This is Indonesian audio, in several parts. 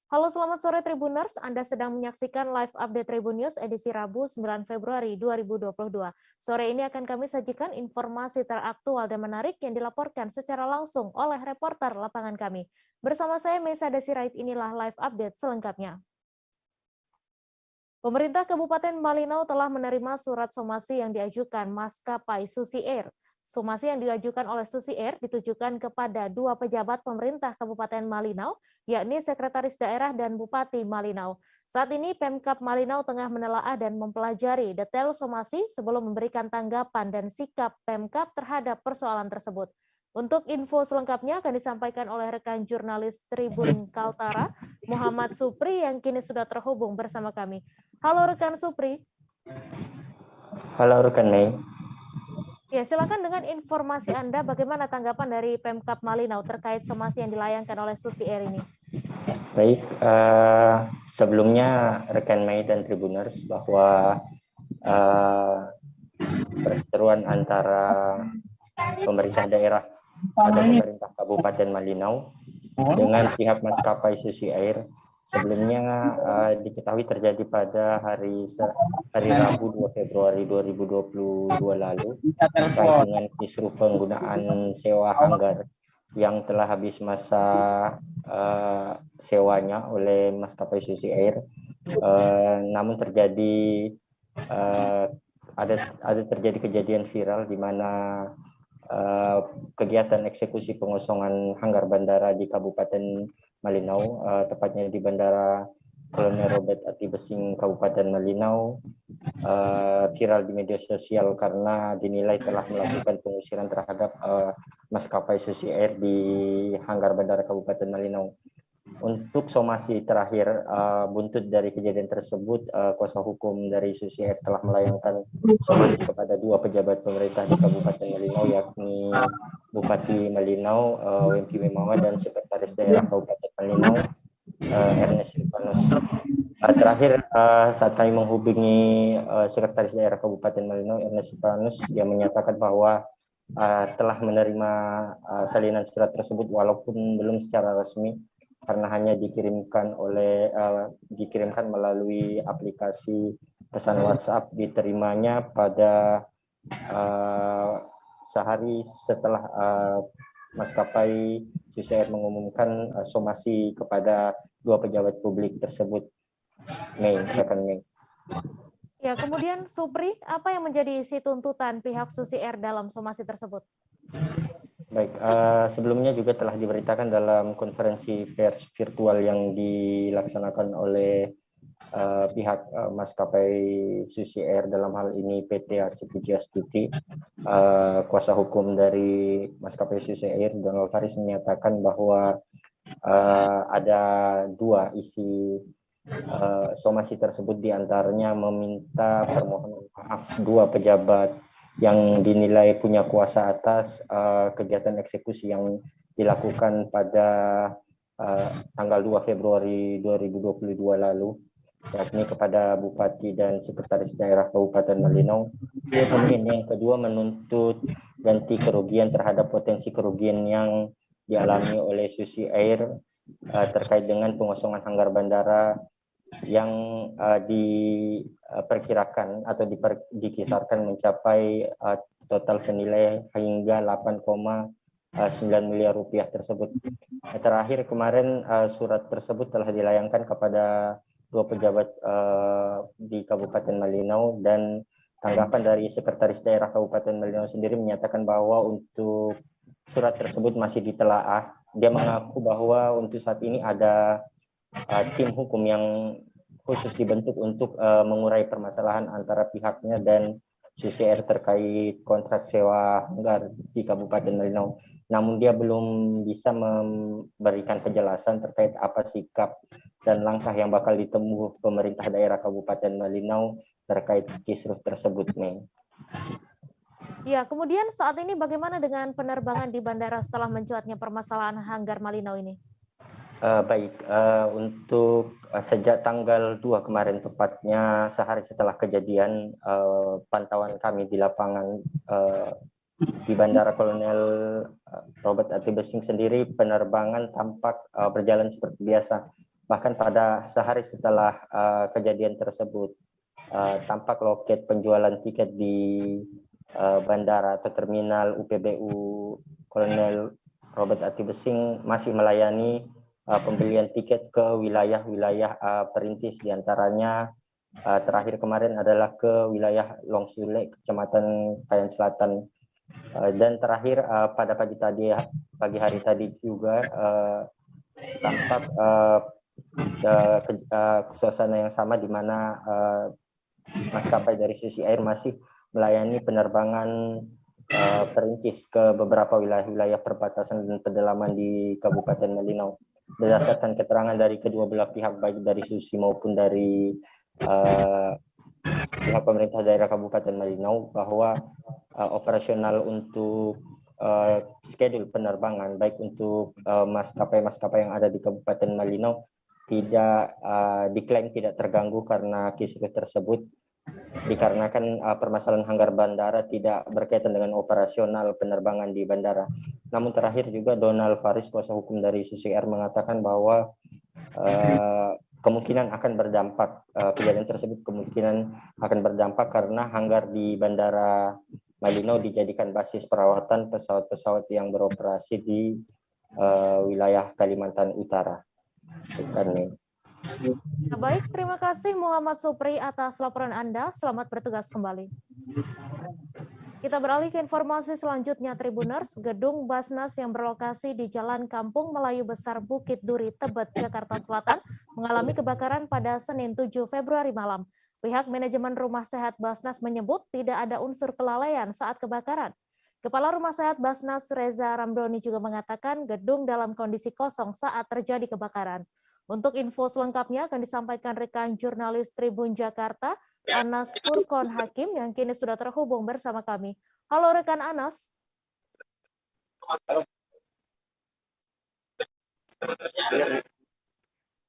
Halo, selamat sore Tribuners. Anda sedang menyaksikan live update Tribun News edisi Rabu 9 Februari 2022. Sore ini akan kami sajikan informasi teraktual dan menarik yang dilaporkan secara langsung oleh reporter lapangan kami. Bersama saya Mesa Desirait, inilah live update selengkapnya. Pemerintah Kabupaten Malinau telah menerima surat somasi yang diajukan maskapai Susi Air. Somasi yang diajukan oleh Susi Air ditujukan kepada dua pejabat pemerintah Kabupaten Malinau, yakni Sekretaris Daerah dan Bupati Malinau. Saat ini Pemkab Malinau tengah menelaah dan mempelajari detail somasi sebelum memberikan tanggapan dan sikap Pemkab terhadap persoalan tersebut. Untuk info selengkapnya akan disampaikan oleh rekan jurnalis Tribun Kaltara, Muhammad Supri yang kini sudah terhubung bersama kami. Halo rekan Supri. Halo rekan Mei. Ya, silakan dengan informasi Anda bagaimana tanggapan dari Pemkab Malinau terkait somasi yang dilayangkan oleh Susi Air ini. Baik, sebelumnya rekan Mei dan Tribuners bahwa perseteruan antara pemerintah daerah atau pemerintah Kabupaten Malinau dengan pihak maskapai Susi Air sebelumnya diketahui terjadi pada hari Rabu 2 Februari 2022 lalu terkait dengan kisruh penggunaan sewa hanggar yang telah habis masa sewanya oleh maskapai Susi Air. Namun terjadi ada terjadi kejadian viral di mana kegiatan eksekusi pengosongan hanggar bandara di Kabupaten Malinau, tepatnya di Bandara Kolonel Robert Atibesing Kabupaten Malinau, viral di media sosial karena dinilai telah melakukan pengusiran terhadap maskapai Susi Air di hanggar bandara Kabupaten Malinau. Untuk somasi terakhir buntut dari kejadian tersebut, kuasa hukum dari Susi Air telah melayangkan somasi kepada dua pejabat pemerintah di Kabupaten Malinau, yakni Bupati Malinau Wempi Memawa dan Sekretaris Daerah Kabupaten Malinau Ernest Silvanus. Terakhir saat kami menghubungi Sekretaris Daerah Kabupaten Malinau Ernest Silvanus, dia menyatakan bahwa telah menerima salinan surat tersebut walaupun belum secara resmi, karena hanya dikirimkan melalui aplikasi pesan WhatsApp. Diterimanya pada sehari setelah maskapai Susi Air mengumumkan somasi kepada dua pejabat publik tersebut. Rekan Mei. Ya, kemudian Supri, apa yang menjadi isi tuntutan pihak Susi Air dalam somasi tersebut? Baik, sebelumnya juga telah diberitakan dalam konferensi pers virtual yang dilaksanakan oleh pihak maskapai Susi Air, dalam hal ini PT Arsy Pujiastuti, kuasa hukum dari maskapai Susi Air Donald Faris menyatakan bahwa ada dua isi somasi tersebut, diantaranya meminta permohonan maaf dua pejabat yang dinilai punya kuasa atas kegiatan eksekusi yang dilakukan pada tanggal 2 Februari 2022 lalu, yakni kepada Bupati dan Sekretaris Daerah Kabupaten Malinau. Kemudian yang kedua menuntut ganti kerugian terhadap potensi kerugian yang dialami oleh Susi Air terkait dengan pengosongan hanggar bandara yang diperkirakan atau dikisarkan mencapai total senilai hingga 8,9 miliar rupiah tersebut. Terakhir kemarin surat tersebut telah dilayangkan kepada dua pejabat di Kabupaten Malinau, dan tanggapan dari Sekretaris Daerah Kabupaten Malinau sendiri menyatakan bahwa untuk surat tersebut masih ditelaah. Dia mengaku bahwa untuk saat ini ada tim hukum yang khusus dibentuk untuk mengurai permasalahan antara pihaknya dan Susi Air terkait kontrak sewa hanggar di Kabupaten Malinau. Namun dia belum bisa memberikan penjelasan terkait apa sikap dan langkah yang bakal ditempuh pemerintah daerah Kabupaten Malinau terkait kisruh tersebut, Mei. Ya, kemudian saat ini bagaimana dengan penerbangan di bandara setelah mencuatnya permasalahan hanggar Malinau ini? Baik, untuk sejak tanggal 2 kemarin, tepatnya sehari setelah kejadian, pantauan kami di lapangan di Bandara Kolonel Robert Atibesing sendiri, penerbangan tampak berjalan seperti biasa. Bahkan pada sehari setelah kejadian tersebut, tampak loket penjualan tiket di bandara atau terminal UPBU Kolonel Robert Ati Besing masih melayani pembelian tiket ke wilayah-wilayah perintis, diantaranya terakhir kemarin adalah ke wilayah Longsule, Kecamatan Kayan Selatan, dan terakhir pada pagi hari tadi juga tampak suasana yang sama, di mana maskapai dari Susi Air masih melayani penerbangan perintis ke beberapa wilayah-wilayah perbatasan dan pedalaman di Kabupaten Malinau. Berdasarkan keterangan dari kedua belah pihak, baik dari Susi maupun dari pihak pemerintah daerah Kabupaten Malinau, bahwa operasional untuk schedule penerbangan baik untuk maskapai-maskapai yang ada di Kabupaten Malinau tidak diklaim tidak terganggu karena kisruh tersebut, dikarenakan permasalahan hanggar bandara tidak berkaitan dengan operasional penerbangan di bandara. Namun terakhir juga Donald Faris, kuasa hukum dari Susi Air, mengatakan bahwa kemungkinan akan berdampak, kejadian tersebut kemungkinan akan berdampak karena hanggar di bandara Malinau dijadikan basis perawatan pesawat-pesawat yang beroperasi di wilayah Kalimantan Utara. Bukan nih. Ya, baik, terima kasih Muhammad Supri atas laporan Anda. Selamat bertugas kembali. Kita beralih ke informasi selanjutnya, Tribuners. Gedung Basnas yang berlokasi di Jalan Kampung Melayu Besar Bukit Duri, Tebet, Jakarta Selatan mengalami kebakaran pada Senin 7 Februari malam. Pihak manajemen Rumah Sehat Basnas menyebut tidak ada unsur kelalaian saat kebakaran. Kepala Rumah Sehat Basnas Reza Ramdhani juga mengatakan gedung dalam kondisi kosong saat terjadi kebakaran. Untuk info selengkapnya akan disampaikan rekan jurnalis Tribun Jakarta, Anas Furkon Hakim, yang kini sudah terhubung bersama kami. Halo rekan Anas.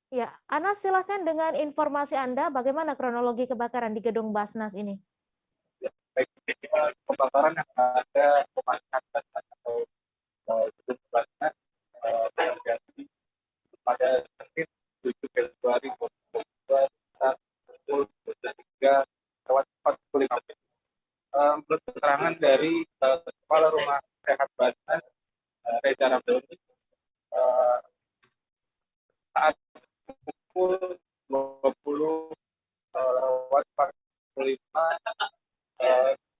Ya, Anas, silahkan dengan informasi Anda, bagaimana kronologi kebakaran di gedung Basnas ini? Baik, kebakaran yang ada atau gedung Basnas terjadi pada Senin 7 Februari 2022 sekitar pukul 23:45. Menurut keterangan dari Kepala Rumah Sehat Basnas Reza Ramdhani, saat pukul 20:45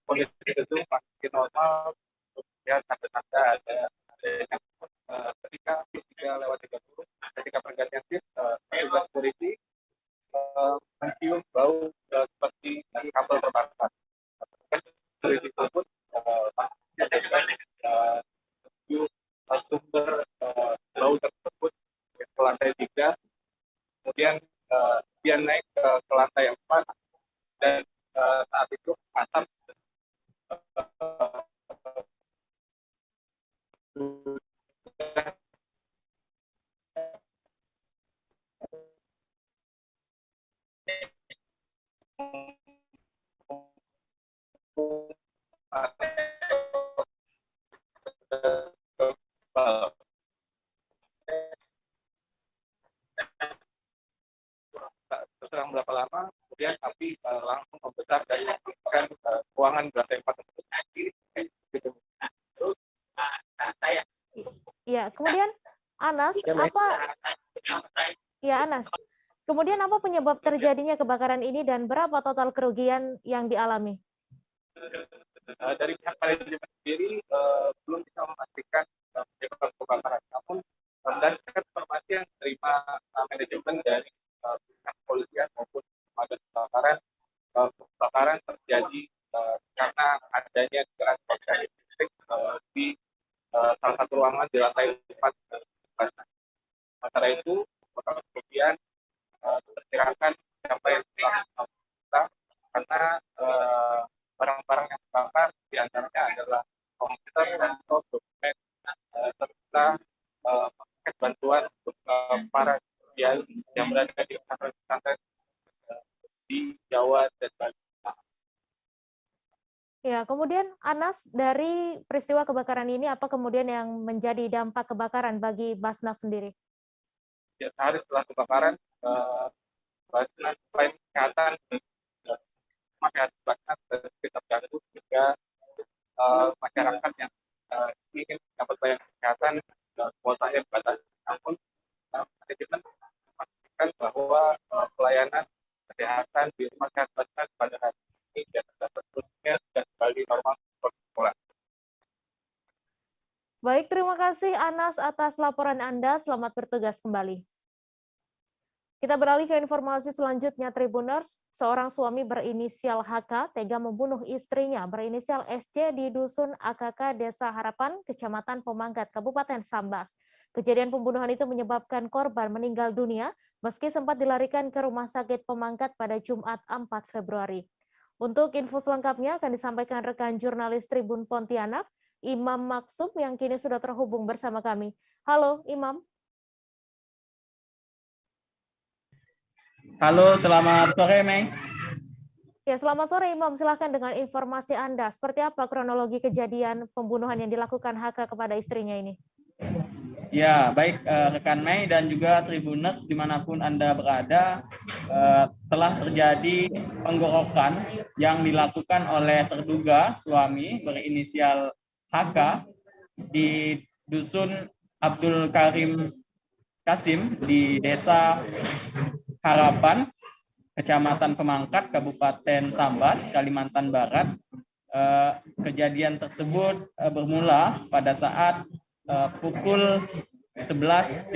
kondisi gedung masih normal, kemudian tanda-tanda ada ketika 3:30 ketika pergantian shift, petugas security mencium bau seperti kabel terbakar. Security tersebut sumber bau tersebut ke lantai 3, kemudian dia naik ke lantai 4, dan saat itu atap berselang berapa lama, kemudian api langsung membesar dari ruangan lantai 4 tersebut. Ya, kemudian Anas, kemudian apa penyebab terjadinya kebakaran ini dan berapa total kerugian yang dialami? Dari pihak manajemen sendiri belum bisa memastikan penyebab kebakaran, namun berdasarkan informasi yang diterima manajemen dari pihak kepolisian maupun pemadam kebakaran terjadi karena adanya dugaan korsleting listrik di salah satu ruangan di lantai 4. Sementara itu, total kerugian diperkirakan sampai 1,5 juta karena barang-barang yang terbakar diantaranya adalah komputer, laptop, dokumen, serta paket bantuan untuk para yang berada di pesantren di Jawa dan Bali. Ya, kemudian Anas, dari peristiwa kebakaran ini apa kemudian yang menjadi dampak kebakaran bagi Basnas sendiri? sehari setelah kebakaran, selain kesehatan, masih akibatnya sekitar terganggu sehingga masyarakat yang ingin dapat pelayanan kesehatan kuotanya dibatasi. Namun manajemen memastikan bahwa pelayanan kesehatan di rumah sakit pada hari ini dan seterusnya sudah kembali normal seperti semula. Baik, terima kasih Anas atas laporan Anda. Selamat bertugas kembali. Kita beralih ke informasi selanjutnya, Tribuners. Seorang suami berinisial HK tega membunuh istrinya berinisial SC di Dusun AKK Desa Harapan, Kecamatan Pemangkat, Kabupaten Sambas. Kejadian pembunuhan itu menyebabkan korban meninggal dunia meski sempat dilarikan ke Rumah Sakit Pemangkat pada Jumat 4 Februari. Untuk info selengkapnya akan disampaikan rekan jurnalis Tribun Pontianak, Imam Maksum, yang kini sudah terhubung bersama kami. Halo, Imam. Halo, selamat sore, Mei. Ya, selamat sore, Imam. Silakan dengan informasi Anda. Seperti apa kronologi kejadian pembunuhan yang dilakukan HK kepada istrinya ini? Ya, baik rekan Mei dan juga Tribuners dimanapun Anda berada, telah terjadi penggorokan yang dilakukan oleh terduga suami berinisial HK di Dusun Abdul Karim Kasim di Desa Harapan, Kecamatan Pemangkat, Kabupaten Sambas, Kalimantan Barat. Kejadian tersebut bermula pada saat pukul 11.30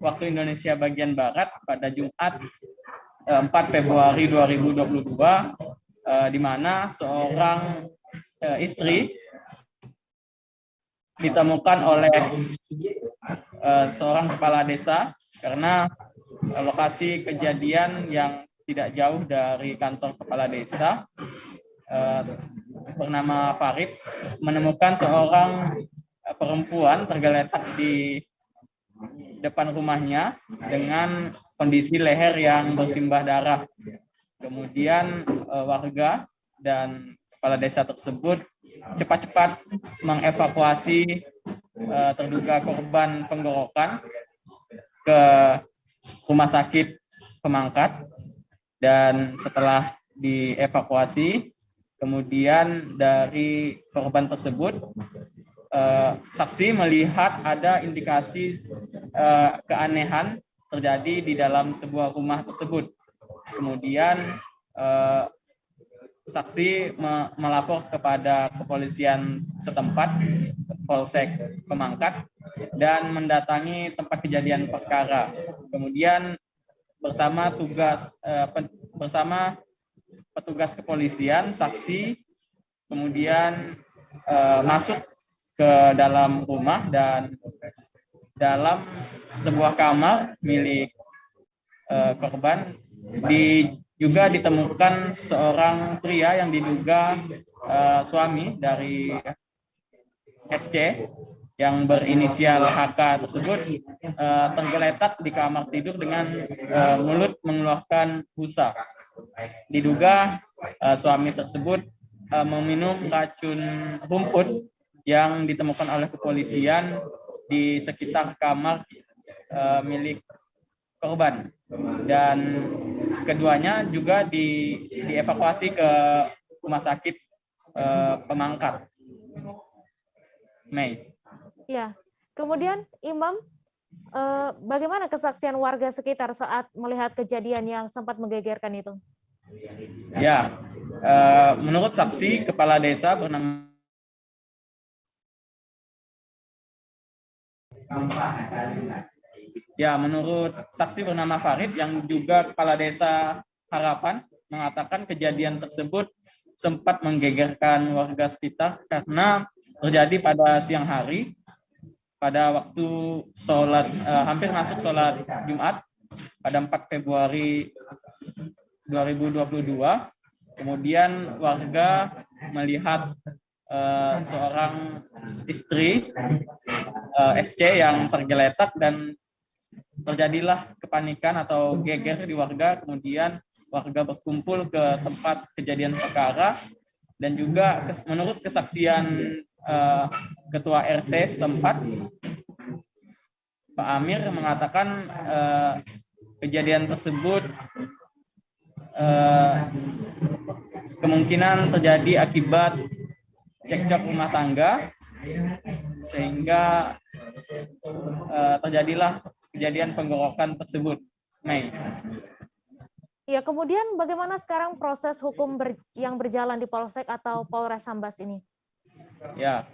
waktu Indonesia bagian Barat pada Jumat 4 Februari 2022, di mana seorang istri ditemukan oleh seorang kepala desa karena lokasi kejadian yang tidak jauh dari kantor kepala desa bernama Farid menemukan seorang perempuan tergeletak di depan rumahnya dengan kondisi leher yang bersimbah darah. Kemudian warga dan kepala desa tersebut cepat-cepat mengevakuasi terduga korban penggorokan ke Rumah Sakit Pemangkat, dan setelah dievakuasi, kemudian dari korban tersebut saksi melihat ada indikasi keanehan terjadi di dalam sebuah rumah tersebut. Kemudian saksi melapor kepada kepolisian setempat, Polsek Pemangkat, dan mendatangi tempat kejadian perkara. Kemudian bersama petugas kepolisian, saksi kemudian masuk ke dalam rumah, dan dalam sebuah kamar milik korban juga ditemukan seorang pria yang diduga suami dari SC yang berinisial HK tersebut tergeletak di kamar tidur dengan mulut mengeluarkan busa. Diduga suami tersebut meminum racun rumput yang ditemukan oleh kepolisian di sekitar kamar milik korban, dan keduanya juga dievakuasi ke Rumah Sakit Pemangkat. Mei. Ya, kemudian Imam, bagaimana kesaksian warga sekitar saat melihat kejadian yang sempat menggegerkan itu? Ya, menurut saksi kepala desa bernama Farid yang juga kepala desa Harapan mengatakan kejadian tersebut sempat menggegerkan warga sekitar karena terjadi pada siang hari pada waktu sholat, hampir masuk sholat Jumat pada 4 Februari 2022. Kemudian warga melihat seorang istri SC yang tergeletak, dan terjadilah kepanikan atau geger di warga. Kemudian warga berkumpul ke tempat kejadian perkara, dan juga menurut kesaksian Ketua RT setempat, Pak Amir mengatakan kejadian tersebut kemungkinan terjadi akibat cekcok rumah tangga, sehingga terjadilah kejadian penggorokan tersebut. Mei. Ya, kemudian bagaimana sekarang proses hukum yang berjalan di Polsek atau Polres Sambas ini? Ya,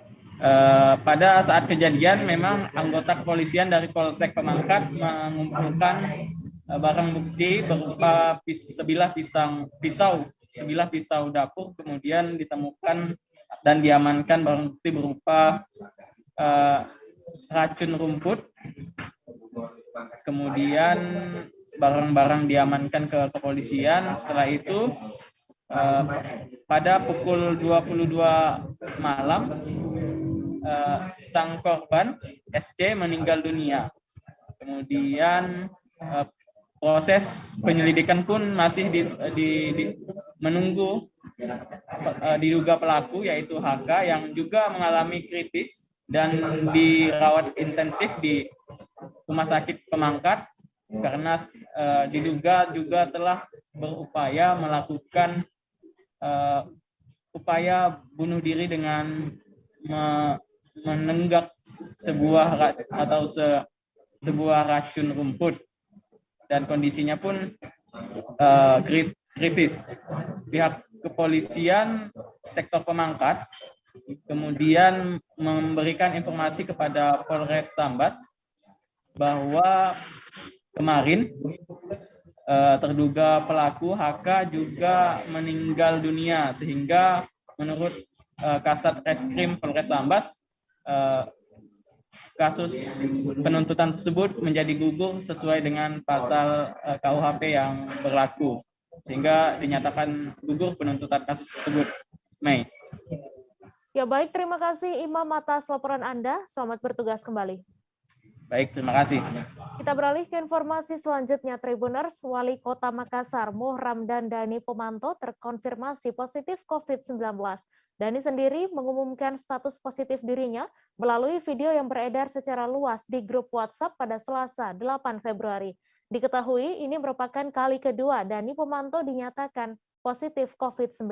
pada saat kejadian memang anggota kepolisian dari Polsek Pemangkat mengumpulkan barang bukti berupa sebilah pisau dapur, kemudian ditemukan dan diamankan barang bukti berupa racun rumput, kemudian barang-barang diamankan ke kepolisian. Setelah itu pada pukul 22 malam sang korban SC meninggal dunia. Kemudian proses penyelidikan pun masih menunggu diduga pelaku, yaitu HK, yang juga mengalami kritis dan dirawat intensif di Rumah Sakit Pemangkat karena diduga juga telah berupaya melakukan upaya bunuh diri dengan menenggak sebuah racun rumput, dan kondisinya pun kritis. Pihak kepolisian sektor Pemangkat kemudian memberikan informasi kepada Polres Sambas bahwa kemarin terduga pelaku HK juga meninggal dunia, sehingga menurut Kasat Reskrim Polres Sambas kasus penuntutan tersebut menjadi gugur sesuai dengan pasal KUHP yang berlaku, sehingga dinyatakan gugur penuntutan kasus tersebut. Mei. Ya, baik, terima kasih Imam atas laporan Anda. Selamat bertugas kembali. Baik, terima kasih. Kita beralih ke informasi selanjutnya, Tribuners. Wali Kota Makassar, Muhram dan Dani Pomanto terkonfirmasi positif COVID-19. Dani sendiri mengumumkan status positif dirinya melalui video yang beredar secara luas di grup WhatsApp pada Selasa, 8 Februari. Diketahui ini merupakan kali kedua Dani Pomanto dinyatakan positif COVID-19.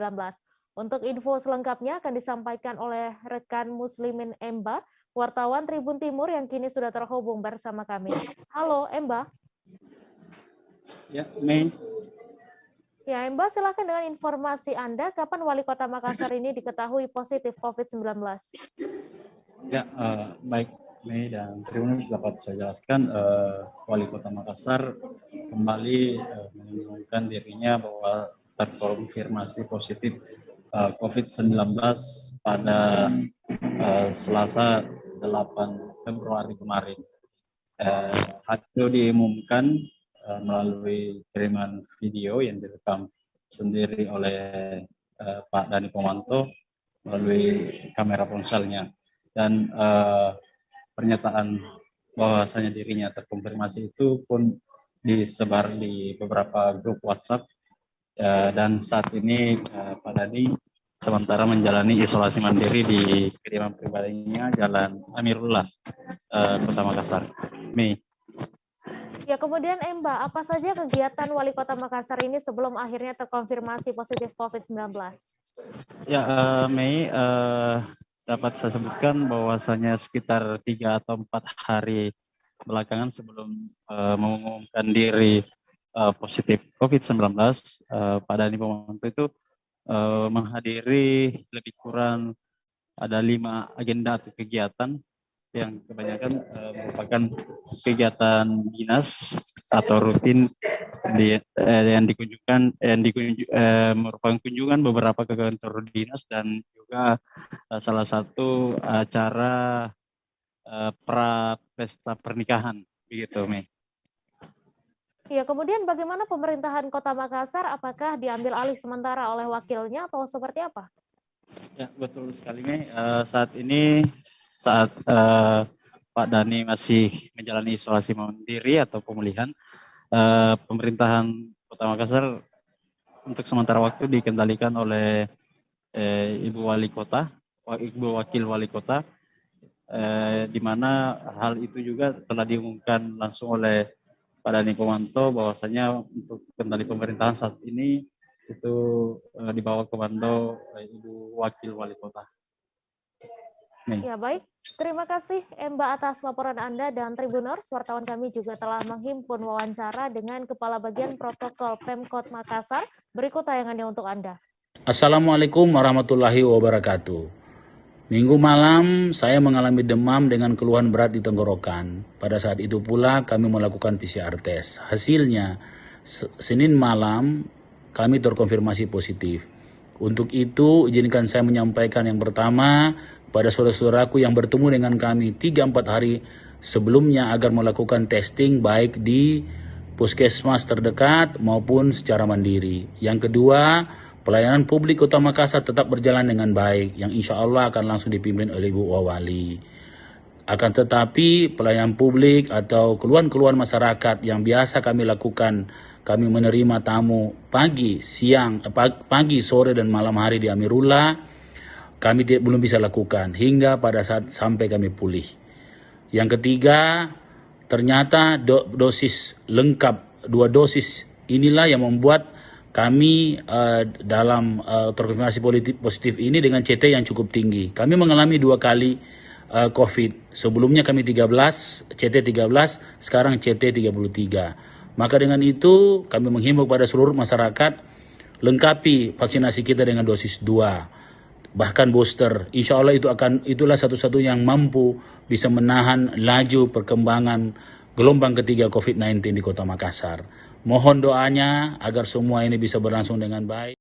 Untuk info selengkapnya akan disampaikan oleh rekan Muslimin Emba, wartawan Tribun Timur yang kini sudah terhubung bersama kami. Halo, Emba. Ya, Mei. Ya, Emba, silakan dengan informasi Anda, kapan Wali Kota Makassar ini diketahui positif COVID-19? Ya, baik, Mei dan Tribuners, dapat saya jelaskan, Wali Kota Makassar kembali mengumumkan dirinya bahwa terkonfirmasi positif COVID-19 pada Selasa 8 Februari kemarin. Hal itu diumumkan melalui kiriman video yang direkam sendiri oleh Pak Dani Pomanto melalui kamera ponselnya, dan pernyataan bahwasanya dirinya terkonfirmasi itu pun disebar di beberapa grup WhatsApp, dan saat ini Pak Dani sementara menjalani isolasi mandiri di kediaman pribadinya Jalan Amirullah, Kota Makassar. Mei. Ya, kemudian Emba, apa saja kegiatan Wali Kota Makassar ini sebelum akhirnya terkonfirmasi positif COVID-19? Ya, Mei, dapat saya sebutkan bahwasanya sekitar 3 atau 4 hari belakangan sebelum mengumumkan diri positif COVID-19, Pak Dani Pomanto itu menghadiri lebih kurang ada 5 agenda atau kegiatan yang kebanyakan merupakan kegiatan dinas atau rutin yang merupakan kunjungan beberapa ke kantor dinas, dan juga salah satu acara pra pesta pernikahan, begitu, Mei. Ya, kemudian bagaimana pemerintahan Kota Makassar? Apakah diambil alih sementara oleh wakilnya atau seperti apa? Ya, betul sekali, Mei. Saat ini, saat Pak Dani masih menjalani isolasi mandiri atau pemulihan, pemerintahan Kota Makassar untuk sementara waktu dikendalikan oleh Ibu Wali Kota, Ibu Wakil Wali Kota, di mana hal itu juga telah diumumkan langsung oleh Pak Dhani Pomanto bahwasanya untuk kendali pemerintahan saat ini itu di bawah komando Ibu Wakil Wali Kota. Ya baik, terima kasih Mbak atas laporan Anda, dan Tribuners, wartawan kami juga telah menghimpun wawancara dengan Kepala Bagian Protokol Pemkot Makassar. Berikut tayangannya untuk Anda. Assalamualaikum warahmatullahi wabarakatuh. Minggu malam saya mengalami demam dengan keluhan berat di tenggorokan. Pada saat itu pula kami melakukan PCR test. Hasilnya Senin malam kami terkonfirmasi positif. Untuk itu izinkan saya menyampaikan yang pertama pada saudara-saudaraku yang bertemu dengan kami 3-4 hari sebelumnya agar melakukan testing baik di puskesmas terdekat maupun secara mandiri. Yang kedua, pelayanan publik Kota Makassar tetap berjalan dengan baik, yang insya Allah akan langsung dipimpin oleh Ibu Wali. Akan tetapi pelayanan publik atau keluhan-keluhan masyarakat yang biasa kami lakukan, kami menerima tamu pagi, siang, pagi, sore, dan malam hari di Amirullah, kami belum bisa lakukan hingga pada saat sampai kami pulih. Yang ketiga, ternyata dosis lengkap 2 dosis inilah yang membuat kami dalam terkonfirmasi positif ini dengan CT yang cukup tinggi. Kami mengalami 2 kali COVID. Sebelumnya kami 13, CT 13, sekarang CT 33. Maka dengan itu kami menghimbau pada seluruh masyarakat lengkapi vaksinasi kita dengan dosis 2. Bahkan booster. Insya Allah itulah satu-satunya yang mampu bisa menahan laju perkembangan gelombang ketiga COVID-19 di Kota Makassar. Mohon doanya agar semua ini bisa berlangsung dengan baik.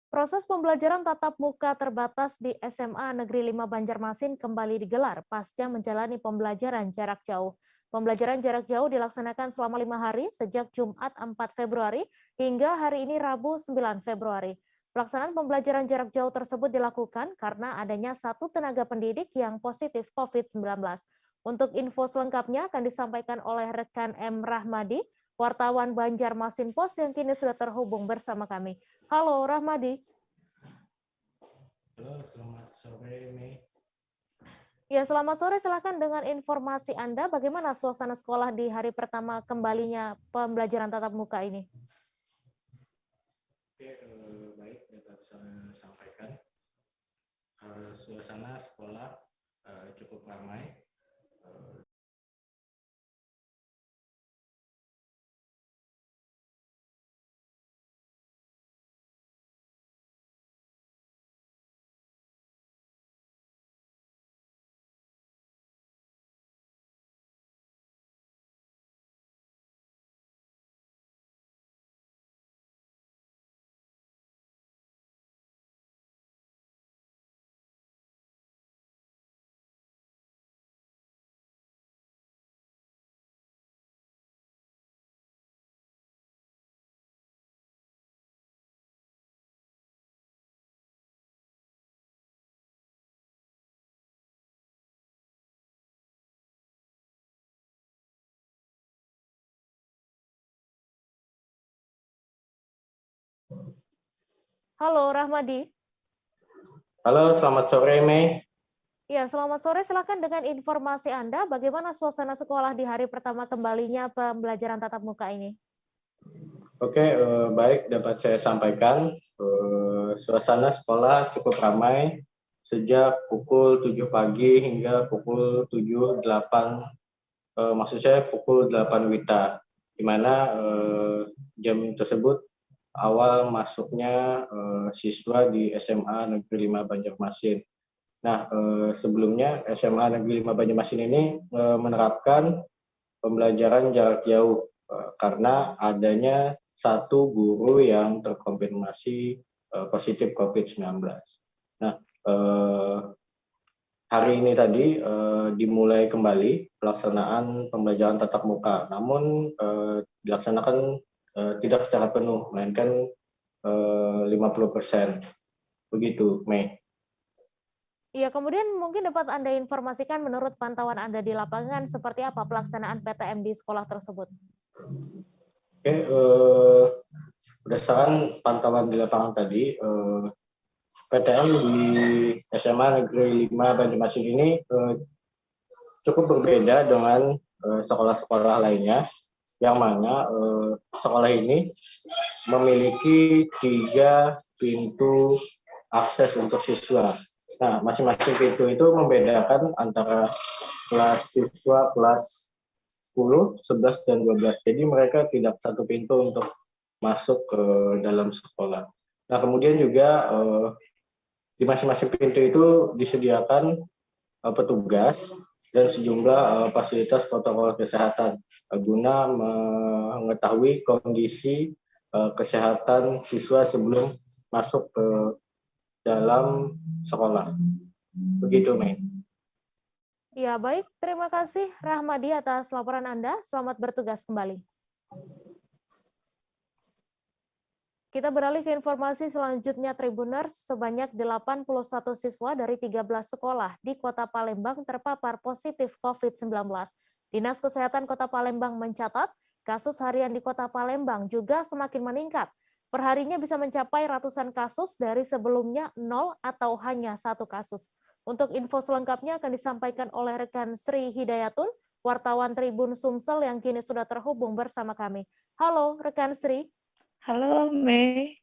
Proses pembelajaran tatap muka terbatas di SMA Negeri 5 Banjarmasin kembali digelar pasca menjalani pembelajaran jarak jauh. Pembelajaran jarak jauh dilaksanakan selama 5 hari sejak Jumat 4 Februari hingga hari ini Rabu 9 Februari. Pelaksanaan pembelajaran jarak jauh tersebut dilakukan karena adanya 1 tenaga pendidik yang positif COVID-19. Untuk info selengkapnya akan disampaikan oleh rekan M. Rahmadi, wartawan Banjarmasin Post yang kini sudah terhubung bersama kami. Halo Rahmadi. Halo, selamat sore Mei. Ya, selamat sore. Silakan dengan informasi Anda, bagaimana suasana sekolah di hari pertama kembalinya pembelajaran tatap muka ini? Oke, baik, dapat saya sampaikan. Suasana sekolah cukup ramai. Halo Rahmadi. Halo, selamat sore Mei. Ya, selamat sore. Silakan dengan informasi Anda, bagaimana suasana sekolah di hari pertama kembalinya pembelajaran tatap muka ini? Oke, baik, dapat saya sampaikan. Suasana sekolah cukup ramai sejak pukul 7 pagi hingga pukul 7.08, maksud saya pukul 8 WITA, di mana jam tersebut awal masuknya siswa di SMA Negeri 5 Banjarmasin. Nah, sebelumnya SMA Negeri 5 Banjarmasin ini menerapkan pembelajaran jarak jauh karena adanya 1 guru yang terkonfirmasi positif COVID-19. Nah, hari ini tadi dimulai kembali pelaksanaan pembelajaran tatap muka, namun dilaksanakan tidak secara penuh, melainkan 50%. Begitu, Mei. Iya, kemudian mungkin dapat Anda informasikan menurut pantauan Anda di lapangan seperti apa pelaksanaan PTM di sekolah tersebut? Oke, berdasarkan pantauan di lapangan tadi, PTM di SMA Negeri 5 Banjarmasin ini cukup berbeda dengan sekolah-sekolah lainnya, yang mana sekolah ini memiliki 3 pintu akses untuk siswa. Nah, masing-masing pintu itu membedakan antara kelas siswa kelas 10, 11, dan 12. Jadi mereka tidak satu pintu untuk masuk ke dalam sekolah. Nah, kemudian juga di masing-masing pintu itu disediakan petugas dan sejumlah fasilitas protokol kesehatan guna mengetahui kondisi kesehatan siswa sebelum masuk ke dalam sekolah. Begitu, Mei. Ya, baik. Terima kasih Rahmadi atas laporan Anda. Selamat bertugas kembali. Kita beralih ke informasi selanjutnya, Tribuners. Sebanyak 81 siswa dari 13 sekolah di Kota Palembang terpapar positif COVID-19. Dinas Kesehatan Kota Palembang mencatat, kasus harian di Kota Palembang juga semakin meningkat. Perharinya bisa mencapai ratusan kasus dari sebelumnya 0 atau hanya 1 kasus. Untuk info selengkapnya akan disampaikan oleh rekan Sri Hidayatun, wartawan Tribun Sumsel yang kini sudah terhubung bersama kami. Halo, rekan Sri. Halo, Mei.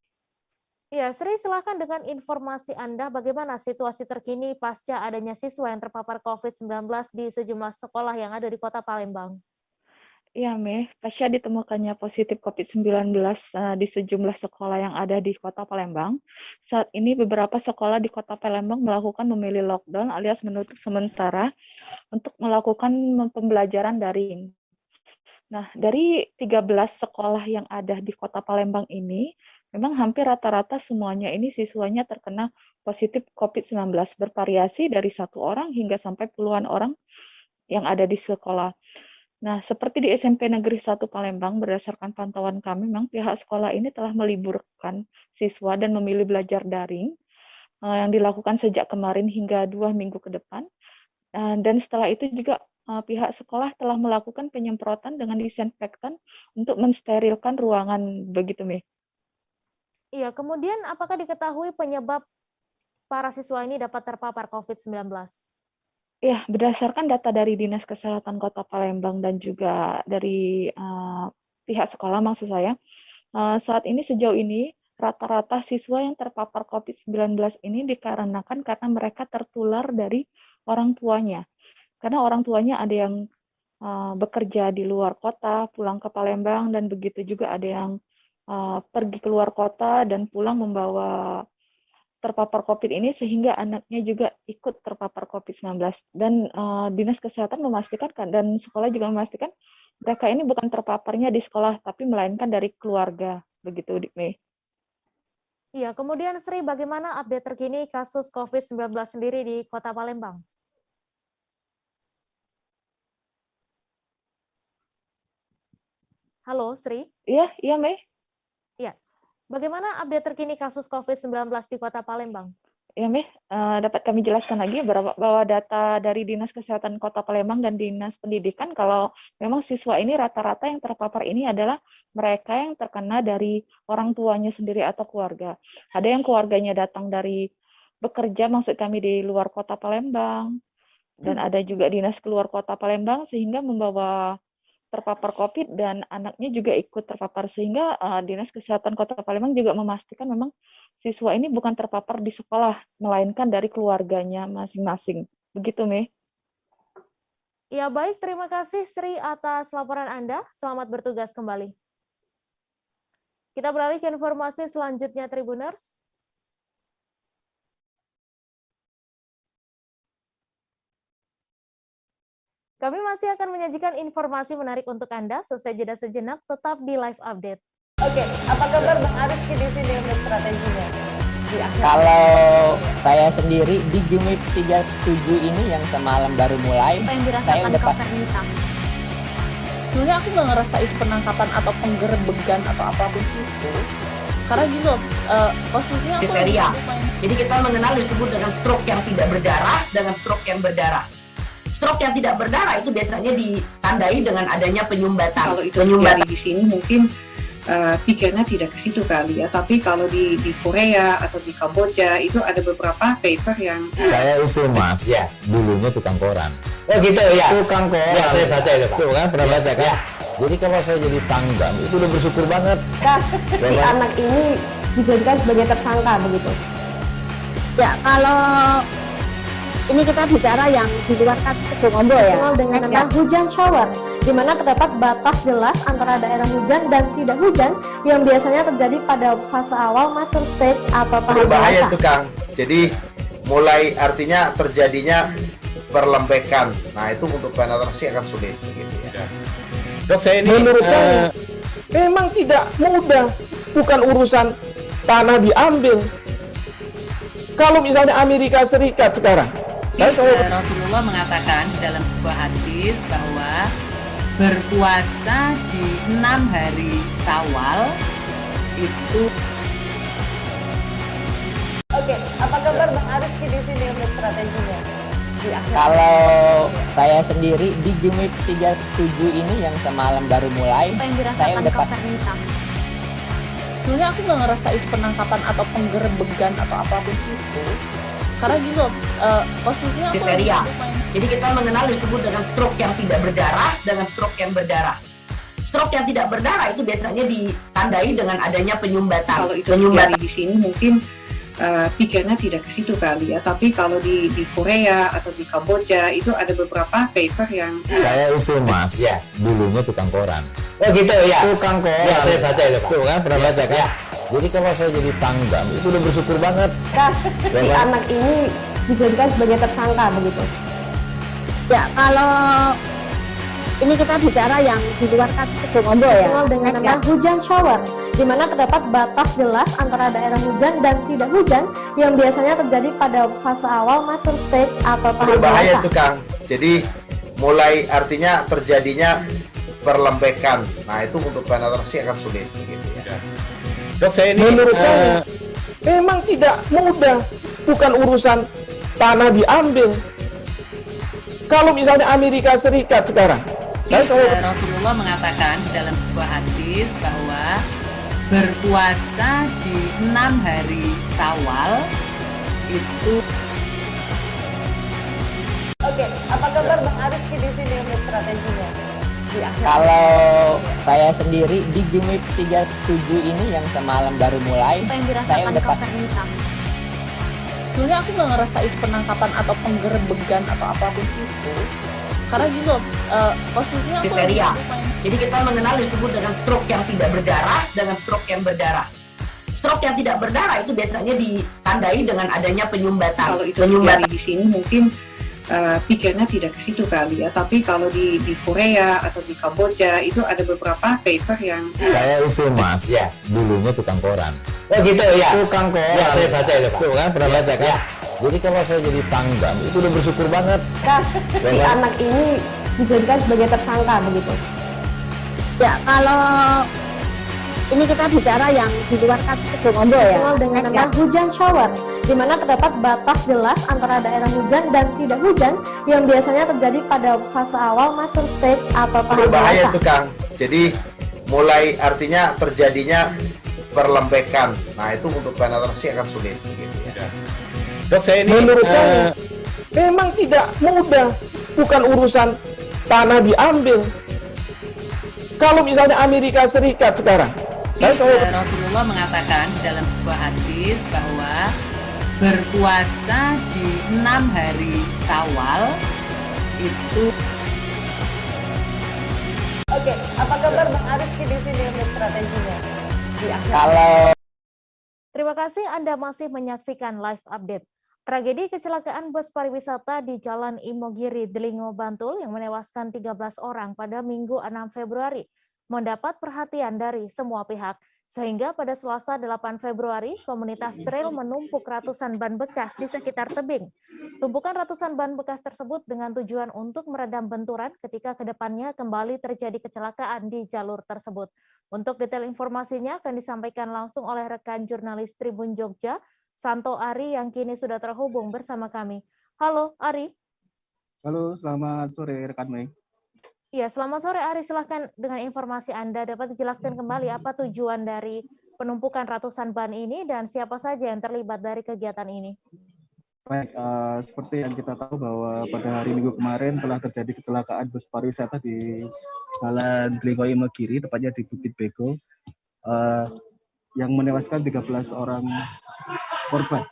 Ya, Sri, silakan dengan informasi Anda bagaimana situasi terkini pasca adanya siswa yang terpapar COVID-19 di sejumlah sekolah yang ada di Kota Palembang. Ya, Mei, pasca ditemukannya positif COVID-19 di sejumlah sekolah yang ada di Kota Palembang, saat ini beberapa sekolah di Kota Palembang melakukan memilih lockdown alias menutup sementara untuk melakukan pembelajaran daring. Nah, dari 13 sekolah yang ada di Kota Palembang ini, memang hampir rata-rata semuanya ini siswanya terkena positif COVID-19, bervariasi dari 1 orang hingga sampai puluhan orang yang ada di sekolah. Nah, seperti di SMP Negeri 1 Palembang, berdasarkan pantauan kami, memang pihak sekolah ini telah meliburkan siswa dan memilih belajar daring yang dilakukan sejak kemarin hingga 2 minggu ke depan. Dan setelah itu juga pihak sekolah telah melakukan penyemprotan dengan disinfektan untuk mensterilkan ruangan, begitu, Mei. Iya, kemudian apakah diketahui penyebab para siswa ini dapat terpapar COVID-19? Ya, berdasarkan data dari Dinas Kesehatan Kota Palembang dan juga dari pihak sekolah, maksud saya, saat ini sejauh ini rata-rata siswa yang terpapar COVID-19 ini dikarenakan karena mereka tertular dari orang tuanya. Karena orang tuanya ada yang bekerja di luar kota, pulang ke Palembang, dan begitu juga ada yang pergi keluar kota dan pulang membawa terpapar COVID ini sehingga anaknya juga ikut terpapar COVID-19. Dan Dinas Kesehatan memastikan dan sekolah juga memastikan mereka ini bukan terpaparnya di sekolah, tapi melainkan dari keluarga. Begitu, Mei. Iya, kemudian Sri, bagaimana update terkini kasus COVID-19 sendiri di Kota Palembang? Halo, Sri. Iya, Mei. Iya. Bagaimana update terkini kasus COVID-19 di Kota Palembang? Ya, Mei, dapat kami jelaskan lagi bahwa data dari Dinas Kesehatan Kota Palembang dan Dinas Pendidikan kalau memang siswa ini rata-rata yang terpapar ini adalah mereka yang terkena dari orang tuanya sendiri atau keluarga. Ada yang keluarganya datang dari bekerja, maksud kami di luar Kota Palembang, dan ada juga dinas keluar Kota Palembang sehingga membawa terpapar COVID dan anaknya juga ikut terpapar, sehingga Dinas Kesehatan Kota Palembang juga memastikan memang siswa ini bukan terpapar di sekolah, melainkan dari keluarganya masing-masing. Begitu, Mei. Ya, baik. Terima kasih, Sri, atas laporan Anda. Selamat bertugas kembali. Kita beralih ke informasi selanjutnya, Tribuners. Kami masih akan menyajikan informasi menarik untuk Anda. Selesai jeda sejenak, tetap di live update. Oke, apa kabar Bang Arifki di sini untuk strateginya? Kalau saya sendiri di Jumip 37 ini yang semalam baru mulai, apa yang saya dirasakan udah Kak sebenarnya aku nggak ngerasain penangkapan atau penggerbegan atau apapun itu, karena juga posisinya aku kriteria. Jadi kita mengenal disebut dengan stroke yang tidak berdarah dengan stroke yang berdarah. Stroke yang tidak berdarah itu biasanya ditandai dengan adanya penyumbatan. Kalau itu terjadi di sini mungkin pikirnya tidak ke situ kali ya, tapi kalau di Korea atau di Kamboja itu ada beberapa paper yang saya itu Mas, ya, dulunya tukang koran. Oh gitu ya. Tukang koran. Ya, saya baca itu Pak. Tuh kan, pernah baca kan? Ya. Jadi kalau saya jadi pangdam itu udah bersyukur banget. Si anak ini dijadikan sebagai tersangka begitu. Ya, kalau ini kita bicara yang di luar kasus Sebongombo ya. Dengan nama hujan shower, di mana terdapat batas jelas antara daerah hujan dan tidak hujan yang biasanya terjadi pada fase awal mature stage atau tahap berbahaya dewasa. itu Kang. Jadi mulai artinya terjadinya perlembekan. Nah itu untuk penetrasi akan sulit. Gitu ya. Dok, saya ini menurut saya memang tidak mudah, bukan urusan tanah diambil. Kalau misalnya Amerika Serikat sekarang, Rasulullah mengatakan dalam sebuah hadis bahwa berpuasa di 6 hari Syawal itu. Oke, apa kabar Bang Ariski di sini untuk strateginya? Kalau saya sendiri di Jumip 37 ini yang semalam baru mulai, Apa yang saya dirasakan udah Kak Fernita? Sebenarnya aku nggak ngerasain penangkapan atau penggerebegan atau apapun itu, karena gini loh, posisinya aku Kriteria. lagi main. Jadi kita mengenal disebut dengan stroke yang tidak berdarah dengan stroke yang berdarah. Stroke yang tidak berdarah itu biasanya ditandai dengan adanya penyumbatan. kalau itu terjadi di sini mungkin pikirnya tidak ke situ kali ya, tapi kalau di Korea atau di Kamboja itu ada beberapa paper yang Saya itu Mas, ya, dulunya tukang koran. Oh gitu ya. Tukang koran. Ya, saya baca itu Pak. Tuh kan, pernah baca kan? Ya. Jadi kalau saya jadi pangdam itu udah bersyukur banget. Si anak ini dijadikan sebagai tersangka begitu. Ya, kalau ini kita bicara yang di luar kasus Sebongombo ya. Dengan nama hujan shower, di mana terdapat batas jelas antara daerah hujan dan tidak hujan yang biasanya terjadi pada fase awal mature stage atau tahap Berbahaya dewasa. itu Kang. Jadi mulai artinya terjadinya perlembekan. Nah itu untuk penetrasi akan sulit. Gitu ya. Dok, saya ini menurut saya memang tidak mudah, bukan urusan tanah diambil. Kalau misalnya Amerika Serikat sekarang, Rasulullah mengatakan dalam sebuah hadis bahwa berpuasa di 6 hari Syawal itu. Oke, apa kabar Bang Ariski di sini untuk strateginya? Kalau saya sendiri di Jumip 37 ini yang semalam baru mulai, Apa yang saya dirasakan udah Kak Fernita? Sebenarnya aku nggak ngerasain penangkapan atau penggerebegan atau apapun itu, karena gini loh, posisinya aku lagi kriteria. main. Jadi kita mengenal disebut dengan stroke yang tidak berdarah dengan stroke yang berdarah. Stroke yang tidak berdarah itu biasanya ditandai dengan adanya penyumbatan. kalau itu terjadi di sini mungkin pikirnya tidak ke situ kali ya, tapi kalau di Korea atau di Kamboja itu ada beberapa paper yang Saya itu Mas, Ya. dulunya tukang koran. Oh gitu ya. Tukang koran. Ya, saya baca itu Pak. Tuh kan, pernah baca kan? Ya. Jadi kalau saya jadi pangdam itu udah bersyukur banget. Si anak ini dijadikan sebagai tersangka begitu. Ya, kalau ini kita bicara yang di luar kasus Sebongombo ya. Dengan nama hujan shower, di mana terdapat batas jelas antara daerah hujan dan tidak hujan yang biasanya terjadi pada fase awal mature stage atau tahap Berbahaya dewasa. itu Kang. Jadi mulai artinya terjadinya perlembekan. Nah itu untuk penetrasi akan sulit. Gitu ya. Dok, saya ini menurut saya memang tidak mudah, bukan urusan tanah diambil. Kalau misalnya Amerika Serikat sekarang, Rasulullah mengatakan dalam sebuah hadis bahwa berpuasa di 6 hari Syawal itu. Oke, apa kabar Bang Ariski di sini untuk strateginya? Kalau Terima kasih Anda masih menyaksikan live update. Tragedi kecelakaan bus pariwisata di Jalan Imogiri, Delingo, Bantul yang menewaskan 13 orang pada Minggu 6 Februari mendapat perhatian dari semua pihak. Sehingga pada Selasa 8 Februari, komunitas trail menumpuk ratusan ban bekas di sekitar tebing. Tumpukan ratusan ban bekas tersebut dengan tujuan untuk meredam benturan ketika kedepannya kembali terjadi kecelakaan di jalur tersebut. Untuk detail informasinya akan disampaikan langsung oleh rekan jurnalis Tribun Jogja, Santo Ari yang kini sudah terhubung bersama kami. Halo Ari. Halo, selamat sore rekan Mei. Iya, selamat sore Ari, silahkan dengan informasi Anda dapat dijelaskan kembali apa tujuan dari penumpukan ratusan ban ini dan siapa saja yang terlibat dari kegiatan ini. Baik, seperti yang kita tahu bahwa pada hari Minggu kemarin telah terjadi kecelakaan bus pariwisata di Jalan Blengoy Imogiri, tepatnya di Bukit Bego, yang menewaskan 13 orang korban.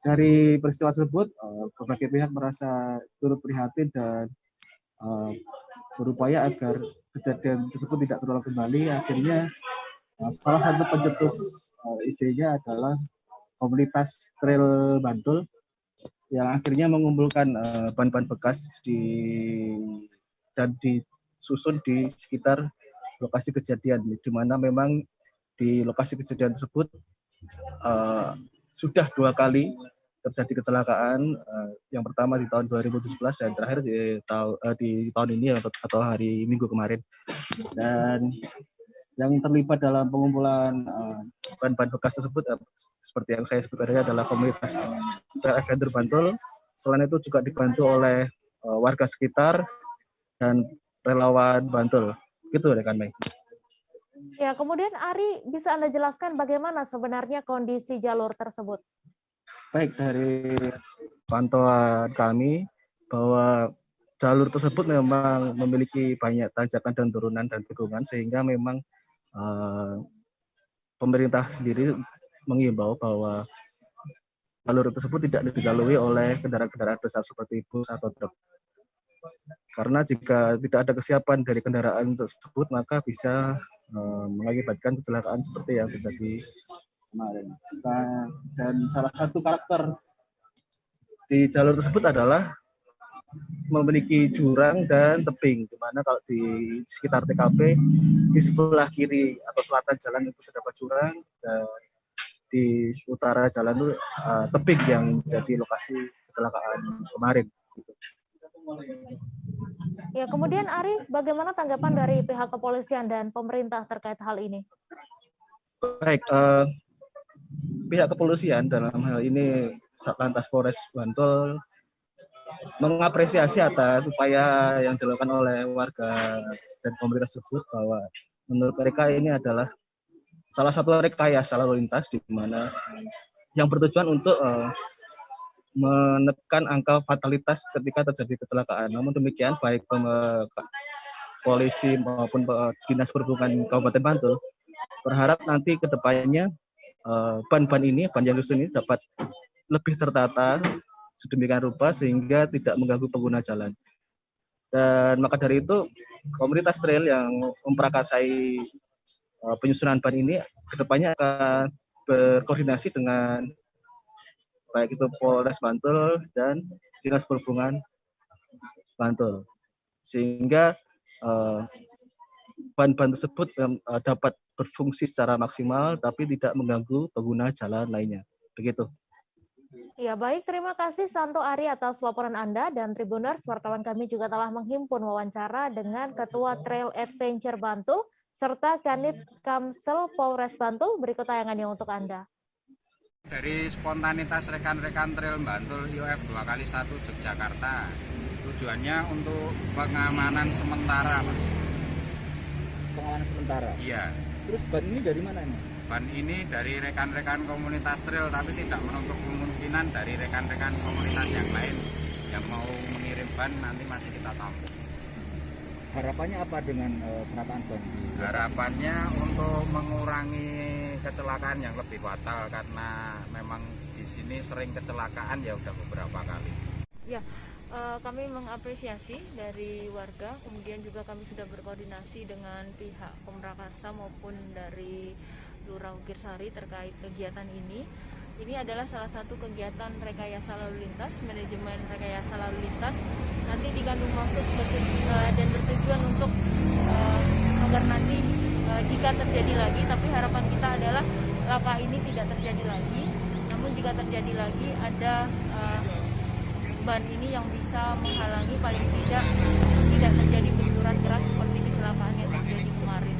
Dari peristiwa tersebut, berbagai pihak merasa turut prihatin dan berupaya agar kejadian tersebut tidak terulang kembali. Akhirnya salah satu pencetus idenya adalah komunitas Trail Bantul yang akhirnya mengumpulkan ban-ban bekas dan disusun di sekitar lokasi kejadian, di mana memang di lokasi kejadian tersebut sudah 2 kali terjadi kecelakaan, yang pertama di tahun 2017 dan terakhir di tahun ini atau hari Minggu kemarin. Dan yang terlibat dalam pengumpulan ban-ban bekas tersebut seperti yang saya sebut tadi adalah komunitas Trail Adventure Bantul. Selain itu juga dibantu oleh warga sekitar dan relawan Bantul. Gitu rekan Mei. Ya, kemudian Ari, bisa Anda jelaskan bagaimana sebenarnya kondisi jalur tersebut? Baik, dari pantauan kami bahwa jalur tersebut memang memiliki banyak tanjakan dan turunan dan tikungan, sehingga memang pemerintah sendiri mengimbau bahwa jalur tersebut tidak dilalui oleh kendaraan-kendaraan besar seperti bus atau truk. Karena jika tidak ada kesiapan dari kendaraan tersebut, maka bisa mengakibatkan kecelakaan seperti yang terjadi kemarin. Dan salah satu karakter di jalur tersebut adalah memiliki jurang dan tebing, di mana kalau di sekitar TKP di sebelah kiri atau selatan jalan itu terdapat jurang, dan di utara jalan itu tebing yang menjadi lokasi kecelakaan kemarin. Ya, kemudian Ari, bagaimana tanggapan dari pihak kepolisian dan pemerintah terkait hal ini? Baik, pihak kepolisian dalam hal ini Satlantas Polres Bantul mengapresiasi atas upaya yang dilakukan oleh warga dan komunitas tersebut, bahwa menurut mereka ini adalah salah satu rekayasa lalu lintas di mana yang bertujuan untuk menekan angka fatalitas ketika terjadi kecelakaan. Namun demikian, baik polisi maupun Dinas Perhubungan Kabupaten Bantul berharap nanti ke depannya ban-ban yang disusun ini dapat lebih tertata sedemikian rupa sehingga tidak mengganggu pengguna jalan. Dan maka dari itu, komunitas trail yang memprakarsai penyusunan ban ini ke depannya akan berkoordinasi dengan baik itu Polres Bantul dan Dinas Perhubungan Bantul, sehingga ban-ban tersebut dapat berfungsi secara maksimal tapi tidak mengganggu pengguna jalan lainnya. Begitu. Ya, baik, terima kasih Santo Ari atas laporan Anda, dan Tribuners, wartawan kami juga telah menghimpun wawancara dengan Ketua Trail Adventure Bantul serta Kanit Kamsel Polres Bantul. Berikut tayangannya untuk Anda. Dari spontanitas rekan-rekan Trail Bantul IOF 2x1 Yogyakarta, tujuannya untuk pengamanan sementara, Mas. Pengamanan sementara? Iya. Terus ban ini dari mana ini? Ban ini dari rekan-rekan komunitas trail, tapi tidak menutup kemungkinan dari rekan-rekan komunitas yang lain yang mau mengirim ban, nanti masih kita tampung. Harapannya apa dengan penataan ban? Harapannya untuk mengurangi kecelakaan yang lebih fatal, karena memang di sini sering kecelakaan ya udah beberapa kali. Ya, kami mengapresiasi dari warga, kemudian juga kami sudah berkoordinasi dengan pihak Pemrakarsa maupun dari Lurah Ukirsari terkait kegiatan ini. Ini adalah salah satu kegiatan rekayasa lalu lintas, manajemen rekayasa lalu lintas. Nanti dikandung maksud dan bertujuan untuk agar nanti jika terjadi lagi, tapi harapan kita adalah laka ini tidak terjadi lagi. Namun jika terjadi lagi, ada ban ini yang bisa menghalangi paling tidak terjadi benturan keras seperti kecelakaan yang terjadi kemarin.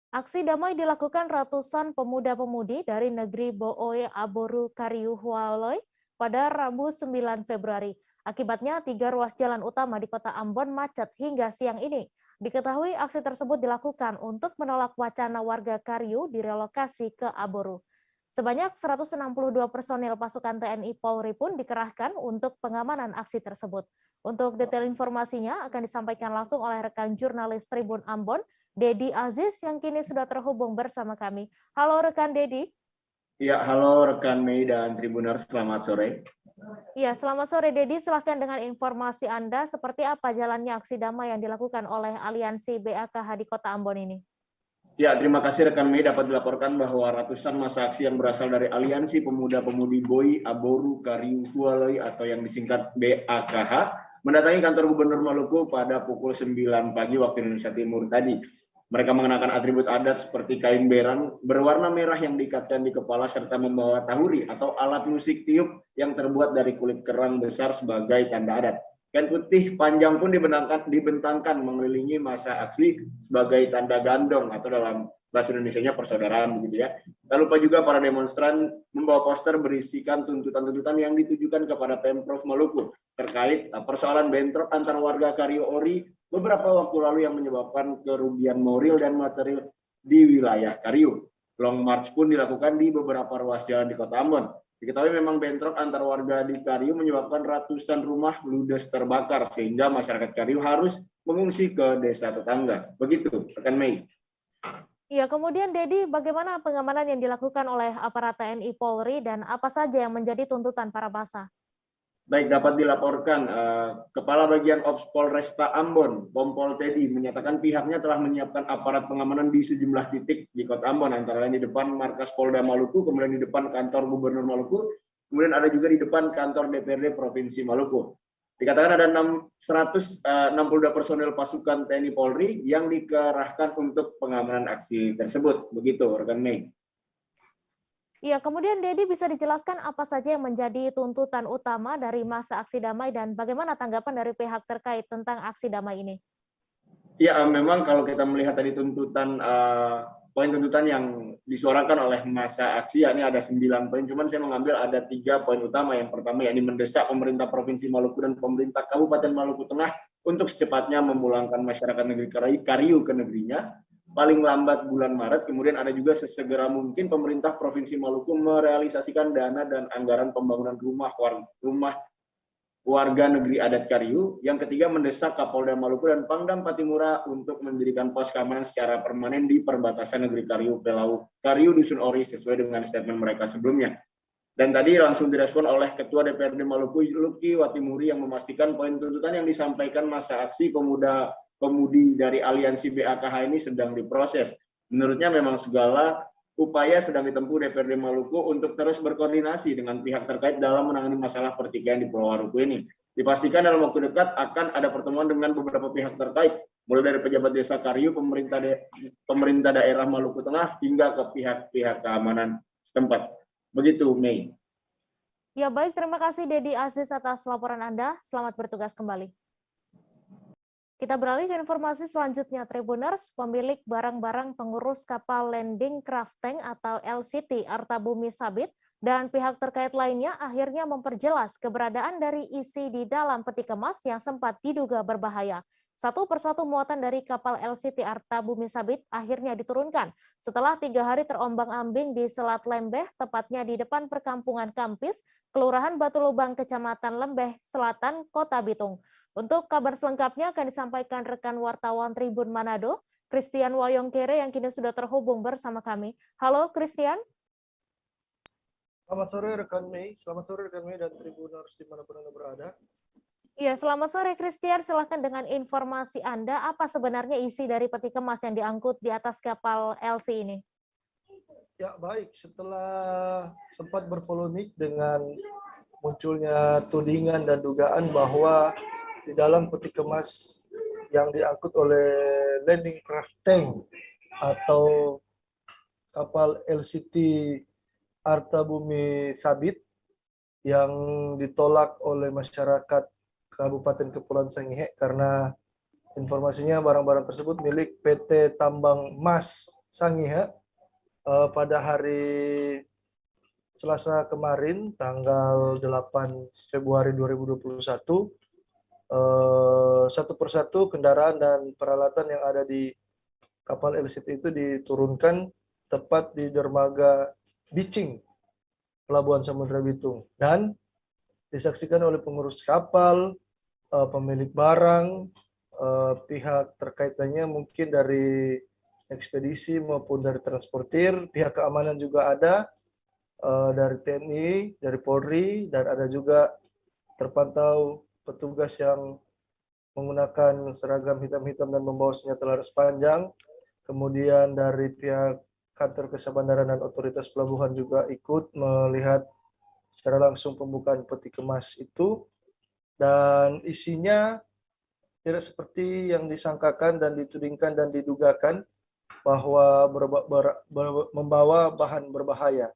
Aksi damai dilakukan ratusan pemuda-pemudi dari negeri Bo'oe Aboru Kariuhualoi pada Rabu 9 Februari. Akibatnya, 3 ruas jalan utama di kota Ambon macet hingga siang ini. Diketahui aksi tersebut dilakukan untuk menolak wacana warga Kariu direlokasi ke Aboru. Sebanyak 162 personil pasukan TNI Polri pun dikerahkan untuk pengamanan aksi tersebut. Untuk detail informasinya akan disampaikan langsung oleh rekan jurnalis Tribun Ambon, Dedi Aziz, yang kini sudah terhubung bersama kami. Halo rekan Dedi. Ya, halo rekan Mei dan Tribuners, selamat sore. Ya, selamat sore Dedi. Silahkan dengan informasi Anda, seperti apa jalannya aksi damai yang dilakukan oleh Aliansi BAKH di Kota Ambon ini? Ya, terima kasih rekan Mei, dapat dilaporkan bahwa ratusan massa aksi yang berasal dari Aliansi Pemuda-Pemudi Boi, Aboru, Kariu, Hualoi atau yang disingkat BAKH mendatangi kantor Gubernur Maluku pada pukul 9 pagi waktu Indonesia Timur tadi. Mereka mengenakan atribut adat seperti kain berang berwarna merah yang diikatkan di kepala serta membawa tahuri atau alat musik tiup yang terbuat dari kulit kerang besar sebagai tanda adat. Kain putih panjang pun dibentangkan mengelilingi massa aksi sebagai tanda gandong atau dalam bahasa Indonesianya persaudaraan begitu ya. Tak lupa juga para demonstran membawa poster berisikan tuntutan-tuntutan yang ditujukan kepada Pemprov Maluku terkait persoalan bentrok antar warga Kariu Ori beberapa waktu lalu yang menyebabkan kerugian moral dan material di wilayah Kariu. Long march pun dilakukan di beberapa ruas jalan di Kota Ambon. Diketahui memang bentrok antar warga di Kariu menyebabkan ratusan rumah ludes terbakar sehingga masyarakat Kariu harus mengungsi ke desa tetangga. Begitu, rekan Mei. Ya, kemudian Dedi, bagaimana pengamanan yang dilakukan oleh aparat TNI Polri dan apa saja yang menjadi tuntutan para massa? Baik, dapat dilaporkan, Kepala Bagian Ops Polresta Ambon, Kompol Teddy, menyatakan pihaknya telah menyiapkan aparat pengamanan di sejumlah titik di Kota Ambon, antara lain di depan markas Polda Maluku, kemudian di depan kantor Gubernur Maluku, kemudian ada juga di depan kantor DPRD Provinsi Maluku. Dikatakan ada 162 personel pasukan TNI Polri yang dikerahkan untuk pengamanan aksi tersebut. Begitu, rekan Mei. Ya, kemudian Dedi bisa dijelaskan apa saja yang menjadi tuntutan utama dari masa aksi damai dan bagaimana tanggapan dari pihak terkait tentang aksi damai ini? Ya, memang kalau kita melihat tadi tuntutan, poin tuntutan yang disuarakan oleh masa aksi, ya ini ada 9 poin, cuman saya mengambil ada 3 poin utama. Yang pertama, yakni mendesak pemerintah Provinsi Maluku dan pemerintah Kabupaten Maluku Tengah untuk secepatnya memulangkan masyarakat negeri Kariu ke negerinya, paling lambat bulan Maret. Kemudian ada juga sesegera mungkin pemerintah Provinsi Maluku merealisasikan dana dan anggaran pembangunan rumah warga negeri adat Kariu. Yang ketiga, mendesak Kapolda Maluku dan Pangdam Patimura untuk mendirikan pos keamanan secara permanen di perbatasan negeri Kariu Pelau Kariu Dusun Ori sesuai dengan statement mereka sebelumnya. Dan tadi langsung direspon oleh Ketua DPRD Maluku Luki Watimuri yang memastikan poin tuntutan yang disampaikan masa aksi pemudi dari Aliansi BAKH ini sedang diproses. Menurutnya memang segala upaya sedang ditempuh DPRD Maluku untuk terus berkoordinasi dengan pihak terkait dalam menangani masalah pertikaian di Pulau Waruku ini. Dipastikan dalam waktu dekat akan ada pertemuan dengan beberapa pihak terkait, mulai dari pejabat desa Kariu, pemerintah daerah Maluku Tengah, hingga ke pihak-pihak keamanan setempat. Begitu, Mei. Ya baik, terima kasih Dedi Aziz atas laporan Anda. Selamat bertugas kembali. Kita beralih ke informasi selanjutnya, Tribuners. Pemilik barang-barang pengurus kapal Landing Craft Tank atau LCT Artabumi Sabit dan pihak terkait lainnya akhirnya memperjelas keberadaan dari isi di dalam peti kemas yang sempat diduga berbahaya. Satu persatu muatan dari kapal LCT Artabumi Sabit akhirnya diturunkan setelah 3 hari terombang-ambing di Selat Lembeh, tepatnya di depan perkampungan Kampis, Kelurahan Batu Lubang, Kecamatan Lembeh Selatan, Kota Bitung. Untuk kabar selengkapnya akan disampaikan rekan wartawan Tribun Manado, Christian Wayongkere yang kini sudah terhubung bersama kami. Halo Christian. Selamat sore rekan Mei, dan Tribuners dimanapun Anda berada. Iya, selamat sore Christian. Silahkan dengan informasi Anda, apa sebenarnya isi dari peti kemas yang diangkut di atas kapal LC ini? Ya baik, setelah sempat berpolemik dengan munculnya tudingan dan dugaan bahwa di dalam peti kemas yang diangkut oleh Landing Craft Tank atau kapal LCT Artabumi Sabit yang ditolak oleh masyarakat Kabupaten Kepulauan Sangihe karena informasinya barang-barang tersebut milik PT Tambang Mas Sangihe pada hari Selasa kemarin, tanggal 8 Februari 2021, satu persatu kendaraan dan peralatan yang ada di kapal LCT itu diturunkan tepat di dermaga Bicing, Pelabuhan Samudra Bitung, dan disaksikan oleh pengurus kapal, pemilik barang, pihak terkait lainnya, mungkin dari ekspedisi maupun dari transportir, pihak keamanan juga ada, dari TNI, dari Polri, dan ada juga terpantau petugas yang menggunakan seragam hitam-hitam dan membawa senjata laras panjang. Kemudian dari pihak kantor kesabandaran dan otoritas pelabuhan juga ikut melihat secara langsung pembukaan peti kemas itu, dan isinya tidak seperti yang disangkakan dan ditudingkan dan didugakan bahwa membawa bahan berbahaya.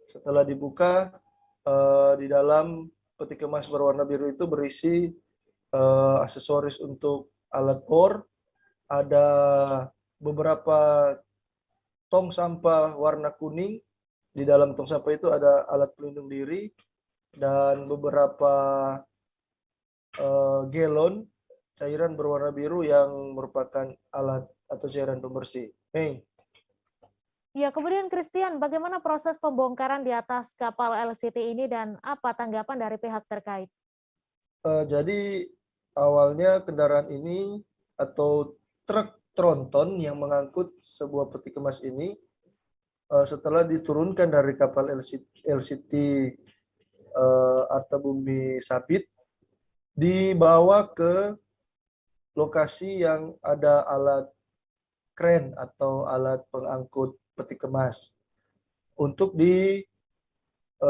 Setelah dibuka, di dalam peti kemas berwarna biru itu berisi aksesoris untuk alat bor, ada beberapa tong sampah warna kuning, di dalam tong sampah itu ada alat pelindung diri, dan beberapa galon cairan berwarna biru yang merupakan alat atau cairan pembersih. Ya, kemudian Christian, bagaimana proses pembongkaran di atas kapal LCT ini dan apa tanggapan dari pihak terkait? Jadi awalnya kendaraan ini atau truk tronton yang mengangkut sebuah peti kemas ini, setelah diturunkan dari kapal LCT Artabumi Sabit, dibawa ke lokasi yang ada alat kren atau alat pengangkut peti kemas untuk dibalikan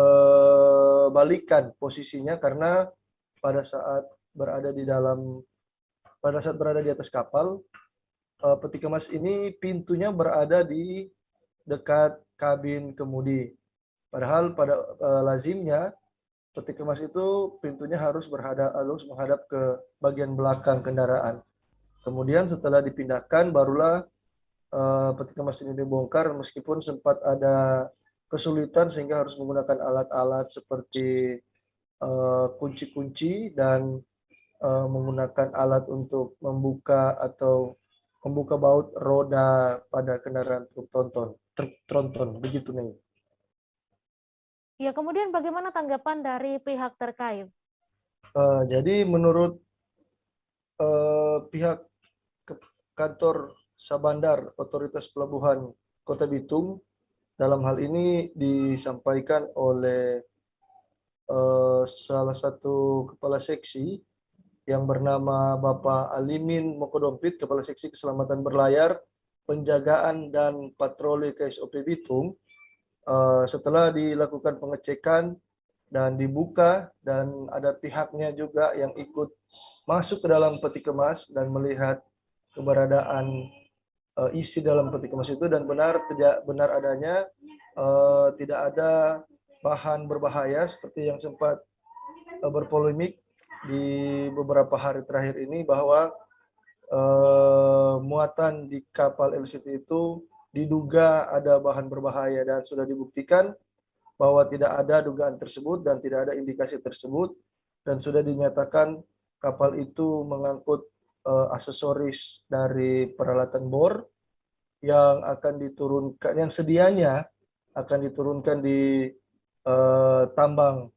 posisinya, karena pada saat berada di atas kapal, peti kemas ini pintunya berada di dekat kabin kemudi. Padahal pada lazimnya peti kemas itu pintunya harus menghadap ke bagian belakang kendaraan. Kemudian setelah dipindahkan, barulah peti kemas ini dibongkar, meskipun sempat ada kesulitan sehingga harus menggunakan alat-alat seperti kunci-kunci dan menggunakan alat untuk membuka baut roda pada kendaraan truk tronton. Begitu, nih. Ya, kemudian bagaimana tanggapan dari pihak terkait? Jadi menurut pihak kantor Sabandar Otoritas Pelabuhan Kota Bitung, dalam hal ini disampaikan oleh salah satu kepala seksi yang bernama Bapak Alimin Mokodompit, Kepala Seksi Keselamatan Berlayar, Penjagaan dan Patroli KSOP Bitung. Setelah dilakukan pengecekan dan dibuka, dan ada pihaknya juga yang ikut masuk ke dalam peti kemas dan melihat keberadaan isi dalam peti kemas itu, dan benar adanya tidak ada bahan berbahaya seperti yang sempat berpolemik di beberapa hari terakhir ini, bahwa muatan di kapal LCT itu diduga ada bahan berbahaya, dan sudah dibuktikan bahwa tidak ada dugaan tersebut dan tidak ada indikasi tersebut, dan sudah dinyatakan kapal itu mengangkut aksesoris dari peralatan bor yang akan diturunkan, yang sedianya akan diturunkan di tambang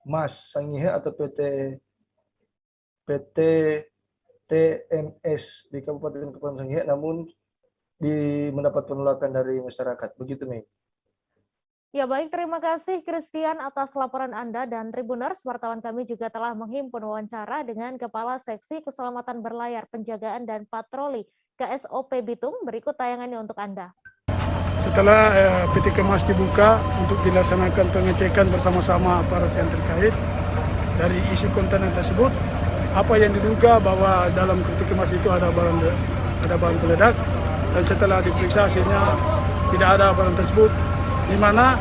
Mas Sangihe atau PT TMS di Kabupaten Kepulauan Sangihe, namun mendapat penolakan dari masyarakat. Begitu, nih. Ya, baik, terima kasih Christian atas laporan Anda, dan Tribuners, wartawan kami juga telah menghimpun wawancara dengan Kepala Seksi Keselamatan Berlayar, Penjagaan dan Patroli KSOP Bitung. Berikut tayangannya untuk Anda. Setelah peti kemas dibuka untuk dilaksanakan pengecekan bersama-sama aparat yang terkait dari isi kontainer tersebut, apa yang diduga bahwa dalam peti kemas itu ada bahan peledak, dan setelah diperiksa hasilnya tidak ada barang tersebut, di mana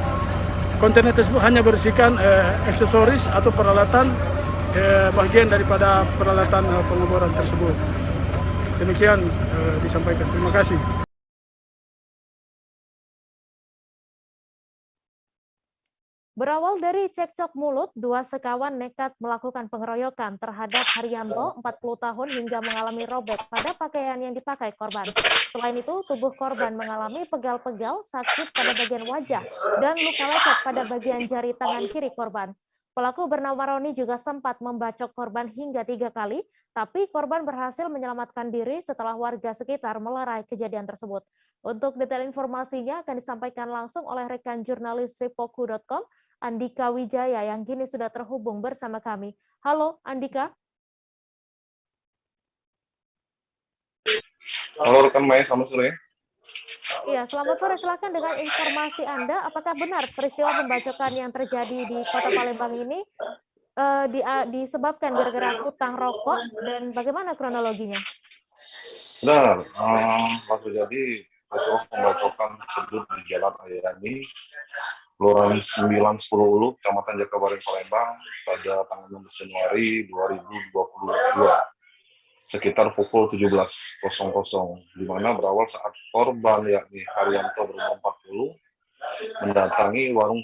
kontainer tersebut hanya berisikan aksesoris atau peralatan bagian daripada peralatan pengeboran tersebut. Demikian disampaikan. Terima kasih. Berawal dari cekcok mulut, dua sekawan nekat melakukan pengeroyokan terhadap Haryanto, 40 tahun, hingga mengalami robek pada pakaian yang dipakai korban. Selain itu, tubuh korban mengalami pegal-pegal, sakit pada bagian wajah, dan luka lecet pada bagian jari tangan kiri korban. Pelaku bernama Roni juga sempat membacok korban hingga 3 kali, tapi korban berhasil menyelamatkan diri setelah warga sekitar melerai kejadian tersebut. Untuk detail informasinya akan disampaikan langsung oleh rekan jurnalis Ripoku.com, Andika Wijaya, yang kini sudah terhubung bersama kami. Halo, Andika. Halo rekan Maya, selamat sore. Iya, selamat sore. Silakan dengan informasi Anda, apakah benar peristiwa pembacokan yang terjadi di Kota Palembang ini disebabkan gara-gara hutang rokok, dan bagaimana kronologinya? Benar, terjadi peristiwa pembacokan tersebut di Jalan Ayani, Kelurahan 9-10 Ulu, Kecamatan Jakabaring, Palembang, pada tanggal 16 Januari 2022, sekitar pukul 17.00, di mana berawal saat korban yakni Haryanto berumur 40 mendatangi warung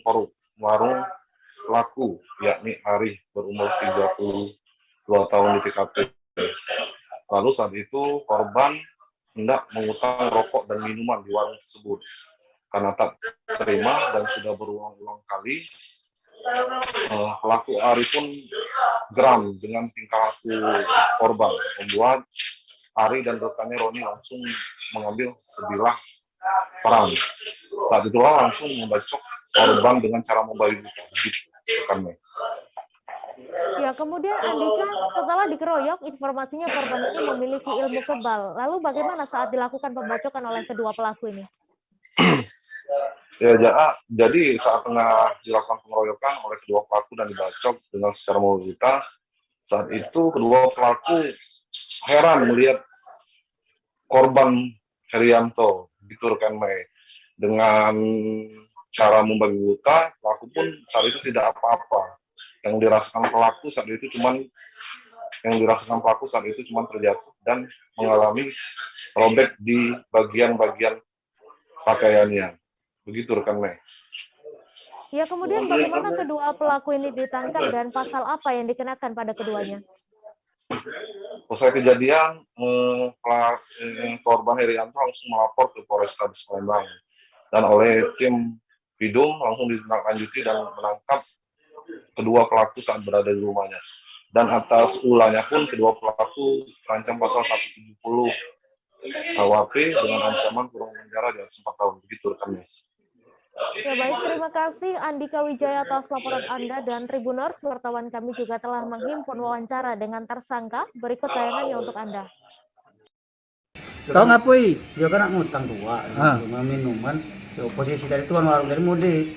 pelaku yakni Ari berumur 32 tahun di TKP. Lalu saat itu korban hendak mengutang rokok dan minuman di warung tersebut. Karena tak terima dan sudah berulang-ulang kali, pelaku Ari pun geram dengan tingkah laku korban, membuat Ari dan rekannya Roni langsung mengambil sebilah perang. Saat itulah langsung membacok korban dengan cara membabi buta. Ya, kemudian Andika, setelah dikeroyok, informasinya korban ini memiliki ilmu kebal. Lalu bagaimana saat dilakukan pembacokan oleh kedua pelaku ini? Ya, jadi saat tengah dilakukan pengeroyokan oleh kedua pelaku dan dibacok dengan secara membuta, saat itu kedua pelaku heran melihat korban Haryanto, gitu rekan Mei. Dengan cara membabi buta, pelaku pun saat itu tidak apa-apa. Yang dirasakan pelaku saat itu cuma terjatuh dan mengalami robek di bagian-bagian pakaiannya. Begitu rekan Mei. Ya, kemudian bagaimana kedua pelaku ini ditangkap dan pasal apa yang dikenakan pada keduanya? Usai kejadian, korban Haryanto langsung melapor ke Polrestabes Palembang, dan oleh tim Bidum langsung ditindaklanjuti dan menangkap kedua pelaku saat berada di rumahnya. Dan atas ulahnya pun kedua pelaku terancam pasal 170 KUHP dengan ancaman kurungan penjara di atas 4 tahun. Begitu rekan Mei. Ya, baik, terima kasih Andika Wijaya atas laporan Anda, dan Tribuners, wartawan kami juga telah menghimpun wawancara dengan tersangka. Berikut tayangannya untuk Anda. Kau ngapui? Dia kan ngutang tua, minuman. Posisi dari tuan warung dari mudik.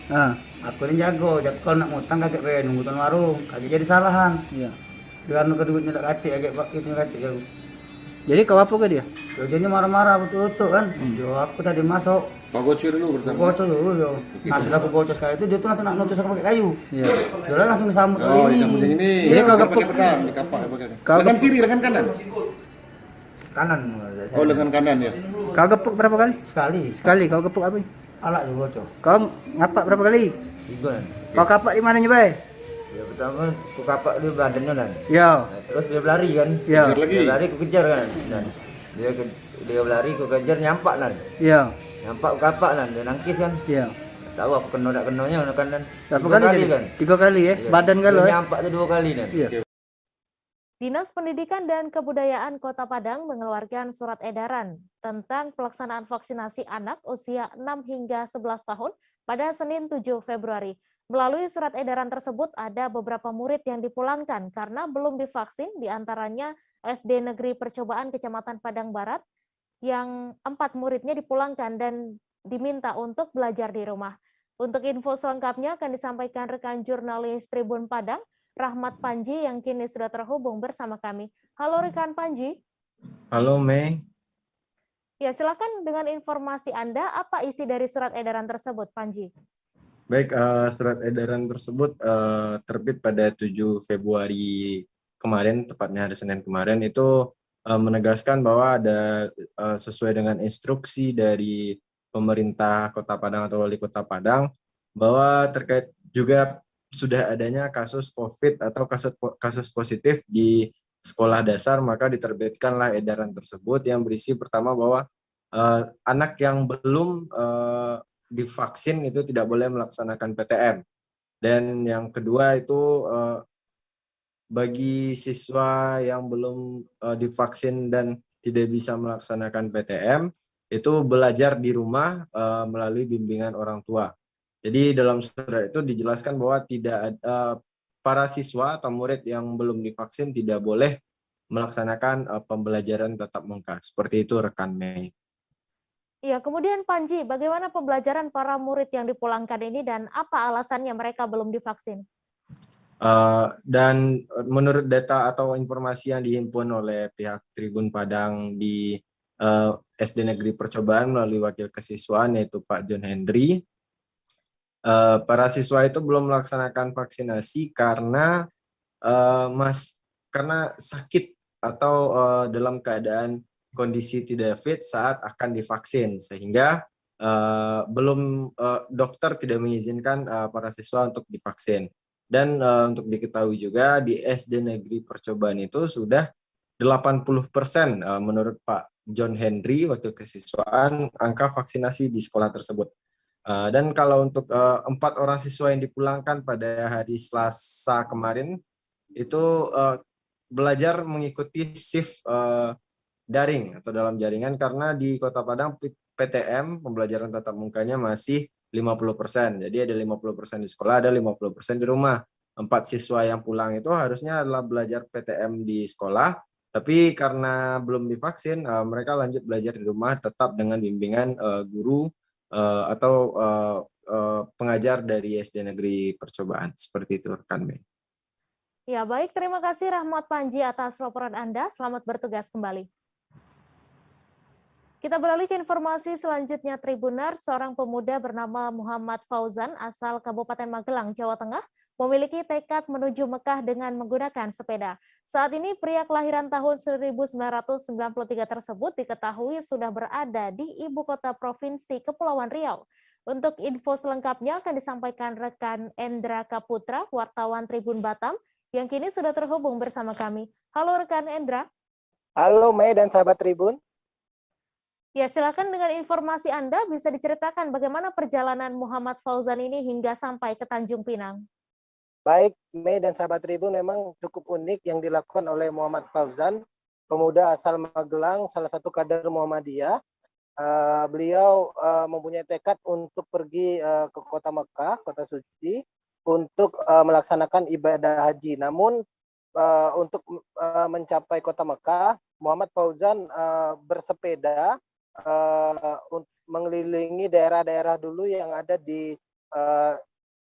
Aku ini jago kalau nak ngutang kagak be nunggu tuan warung, kagak jadi salahan. Iya. Dengan duitnya tak kacik, agak itu kacik jago. Jadi kau apa ke dia? Dia marah-marah betul-betul kan. Aku tadi masuk. Kau gocor dulu pertama. Gocor dulu yo. Nah, setelah aku gocor sekali itu dia tuh langsung nak nutus pakai kayu. Iya. Dia langsung disambut. Oh, disambut yang ini. Jadi kau pakai pedang, di kapal pakai. Lengan kiri, lengan kanan. Kanan. Oh, lengan kanan ya. Kau gepuk berapa kali? Sekali. Kau gepuk apa? Alat juga gocor. Kau ngapak berapa kali? 3. Kau kapak di mananya, Bay? Ya, pertama aku kapak di badannya kan. Iya. Terus dia berlari kan. Iya. Dia berlari aku kejar kan. Dan dia berlari aku kejar, nyampak kan. Iya. Nyampak kapak kan, dia nangkis kan. Iya. Tahu aku kena kenanya kan. Berapa kali kan? 3 kali ya. Badan kalau nyampak tuh 2 kali kan. Iya. Dinas Pendidikan dan Kebudayaan Kota Padang mengeluarkan surat edaran tentang pelaksanaan vaksinasi anak usia 6 hingga 11 tahun pada Senin 7 Februari. Melalui surat edaran tersebut, ada beberapa murid yang dipulangkan karena belum divaksin, diantaranya SD Negeri Percobaan Kecamatan Padang Barat, yang 4 muridnya dipulangkan dan diminta untuk belajar di rumah. Untuk info selengkapnya akan disampaikan rekan jurnalis Tribun Padang, Rahmat Panji, yang kini sudah terhubung bersama kami. Halo rekan Panji. Halo Mei. Ya, silakan dengan informasi Anda, apa isi dari surat edaran tersebut, Panji? Baik, surat edaran tersebut terbit pada 7 Februari kemarin, tepatnya hari Senin kemarin, itu menegaskan bahwa ada sesuai dengan instruksi dari pemerintah Kota Padang atau Wali Kota Padang, bahwa terkait juga sudah adanya kasus COVID atau kasus positif di sekolah dasar, maka diterbitkanlah edaran tersebut yang berisi pertama bahwa anak yang belum divaksin itu tidak boleh melaksanakan PTM. Dan yang kedua itu bagi siswa yang belum divaksin dan tidak bisa melaksanakan PTM, itu belajar di rumah melalui bimbingan orang tua. Jadi dalam surat itu dijelaskan bahwa tidak ada para siswa atau murid yang belum divaksin tidak boleh melaksanakan pembelajaran tatap muka. Seperti itu rekan Mei. Iya, kemudian Panji, bagaimana pembelajaran para murid yang dipulangkan ini dan apa alasannya mereka belum divaksin? Dan menurut data atau informasi yang dihimpun oleh pihak Tribun Padang di SD Negeri Percobaan melalui wakil kesiswaan yaitu Pak John Henry, para siswa itu belum melaksanakan vaksinasi karena karena sakit atau dalam keadaan kondisi tidak fit saat akan divaksin, sehingga dokter tidak mengizinkan para siswa untuk divaksin. Dan untuk diketahui juga di SD Negeri Percobaan itu sudah 80% menurut Pak John Henry, wakil kesiswaan, angka vaksinasi di sekolah tersebut. Dan kalau untuk 4 orang siswa yang dipulangkan pada hari Selasa kemarin, itu belajar mengikuti shift daring atau dalam jaringan karena di Kota Padang PTM, pembelajaran tatap mukanya masih 50%. Jadi ada 50% di sekolah, ada 50% di rumah. 4 siswa yang pulang itu harusnya adalah belajar PTM di sekolah, tapi karena belum divaksin, mereka lanjut belajar di rumah tetap dengan bimbingan guru atau pengajar dari SD Negeri Percobaan. Seperti itu rekan Mei. Ya, baik, terima kasih Rahmat Panji atas laporan Anda. Selamat bertugas kembali. Kita beralih ke informasi selanjutnya, Tribuners. Seorang pemuda bernama Muhammad Fauzan asal Kabupaten Magelang, Jawa Tengah, memiliki tekad menuju Mekah dengan menggunakan sepeda. Saat ini pria kelahiran tahun 1993 tersebut diketahui sudah berada di ibu kota provinsi Kepulauan Riau. Untuk info selengkapnya akan disampaikan rekan Endra Kaputra, wartawan Tribun Batam, yang kini sudah terhubung bersama kami. Halo rekan Endra. Halo Mei dan sahabat Tribun. Ya, silakan dengan informasi Anda bisa diceritakan bagaimana perjalanan Muhammad Fauzan ini hingga sampai ke Tanjung Pinang. Baik, Mei dan sahabat Tribun, memang cukup unik yang dilakukan oleh Muhammad Fauzan, pemuda asal Magelang, salah satu kader Muhammadiyah. Beliau mempunyai tekad untuk pergi ke kota Mekah, kota suci, untuk melaksanakan ibadah haji. Namun untuk mencapai kota Mekah, Muhammad Fauzan bersepeda mengelilingi daerah-daerah dulu yang ada di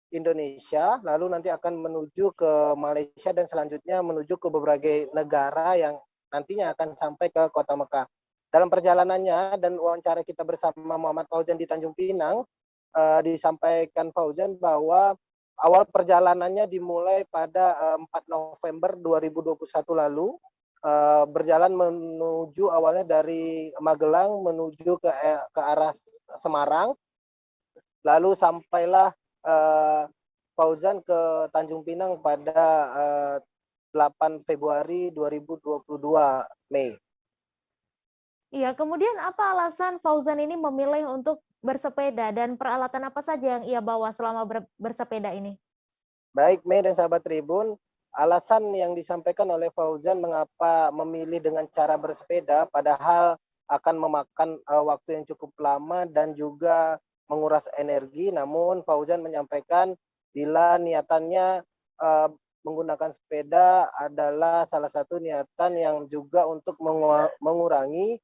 Indonesia, lalu nanti akan menuju ke Malaysia dan selanjutnya menuju ke berbagai negara yang nantinya akan sampai ke kota Mekah. Dalam perjalanannya dan wawancara kita bersama Muhammad Fauzan di Tanjung Pinang, disampaikan Fauzan bahwa awal perjalanannya dimulai pada 4 November 2021 lalu, berjalan menuju awalnya dari Magelang menuju ke arah Semarang, lalu sampailah Fauzan ke Tanjung Pinang pada 8 Februari 2022 Mei. Iya, kemudian apa alasan Fauzan ini memilih untuk bersepeda dan peralatan apa saja yang ia bawa selama bersepeda ini? Baik, Mei dan sahabat Tribun, alasan yang disampaikan oleh Fauzan mengapa memilih dengan cara bersepeda padahal akan memakan waktu yang cukup lama dan juga menguras energi, namun Fauzan menyampaikan bila niatannya menggunakan sepeda adalah salah satu niatan yang juga untuk mengurangi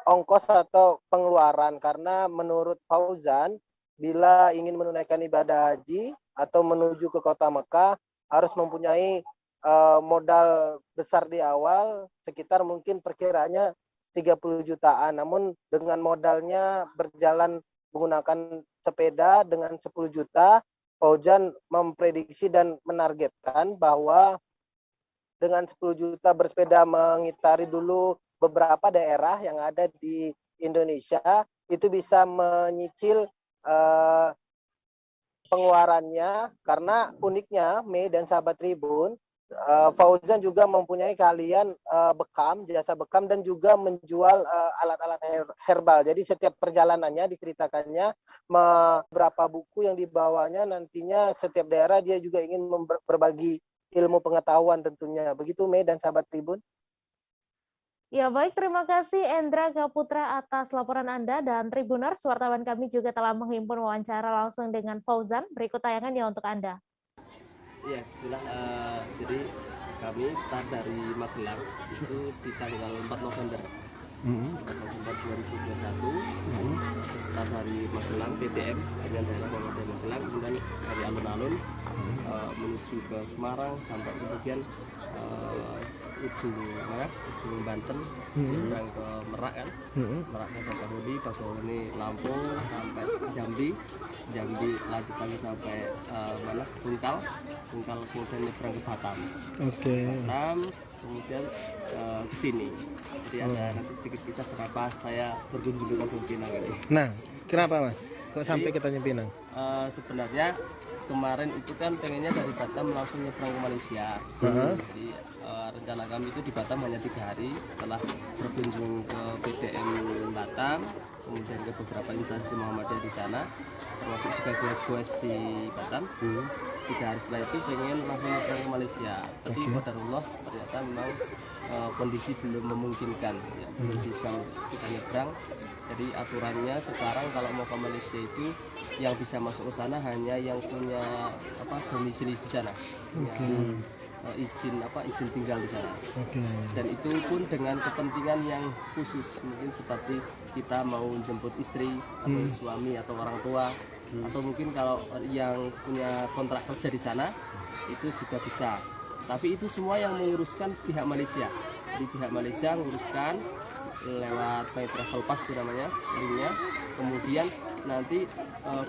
ongkos atau pengeluaran, karena menurut Fauzan bila ingin menunaikan ibadah haji atau menuju ke kota Mekah harus mempunyai modal besar di awal, sekitar mungkin perkiraannya 30 jutaan. Namun dengan modalnya berjalan menggunakan sepeda dengan 10 juta, Fauzan memprediksi dan menargetkan bahwa dengan 10 juta bersepeda mengitari dulu beberapa daerah yang ada di Indonesia, itu bisa menyicil pengeluarannya, karena uniknya Mei dan sahabat Tribun, Fauzan juga mempunyai keahlian bekam, jasa bekam, dan juga menjual alat-alat herbal. Jadi setiap perjalanannya diceritakannya beberapa buku yang dibawanya, nantinya setiap daerah dia juga ingin berbagi ilmu pengetahuan tentunya. Begitu Mei dan sahabat Tribun. Ya baik, terima kasih Endra Kaputra atas laporan Anda, dan Tribuners, wartawan kami juga telah menghimpun wawancara langsung dengan Fauzan. Berikut tayangannya untuk Anda. Ya, bismillah. Jadi kami start dari Magelang itu di tanggal 4 November 2021. Start dari Magelang, PTM dengan daerah Kabupaten Magelang, kemudian dari alun-alun menuju ke Semarang sampai kemudian ujung Banten, nyebrang ke Merak kan, Merak ke Bakahuni, Bakahuni Lampung sampai Jambi lanjut lagi sampai Tungkal kemudian nyebrang ke Batam. Batam kemudian ke sini. Jadi ada nanti sedikit kisah kenapa saya berkunjung ke Tanjung Pinang ini. Nah, kenapa Mas? Kok sampai ke Tanjung Pinang? Sebenarnya kemarin itu kan pengennya dari Batam langsung nyebrang ke Malaysia. Jadi rencana kami itu di Batam hanya 3 hari, setelah berkunjung ke PDM Batam, kemudian ke beberapa instansi Muhammadiyah di sana, termasuk juga goes-goes di Batam. 3 hari setelah itu pengen langsung nyebrang ke Malaysia, tapi qadarullah ternyata memang kondisi belum memungkinkan, ya, belum bisa kita nyebrang. Jadi aturannya sekarang kalau mau ke Malaysia itu yang bisa masuk ke sana hanya yang punya domisili di sana, izin tinggal di sana. Dan itu pun dengan kepentingan yang khusus, mungkin seperti kita mau jemput istri atau suami atau orang tua, atau mungkin kalau yang punya kontrak kerja di sana itu juga bisa. Tapi itu semua yang menguruskan pihak Malaysia. Jadi pihak Malaysia menguruskan lewat My Travel Pass itu namanya, linknya. Kemudian nanti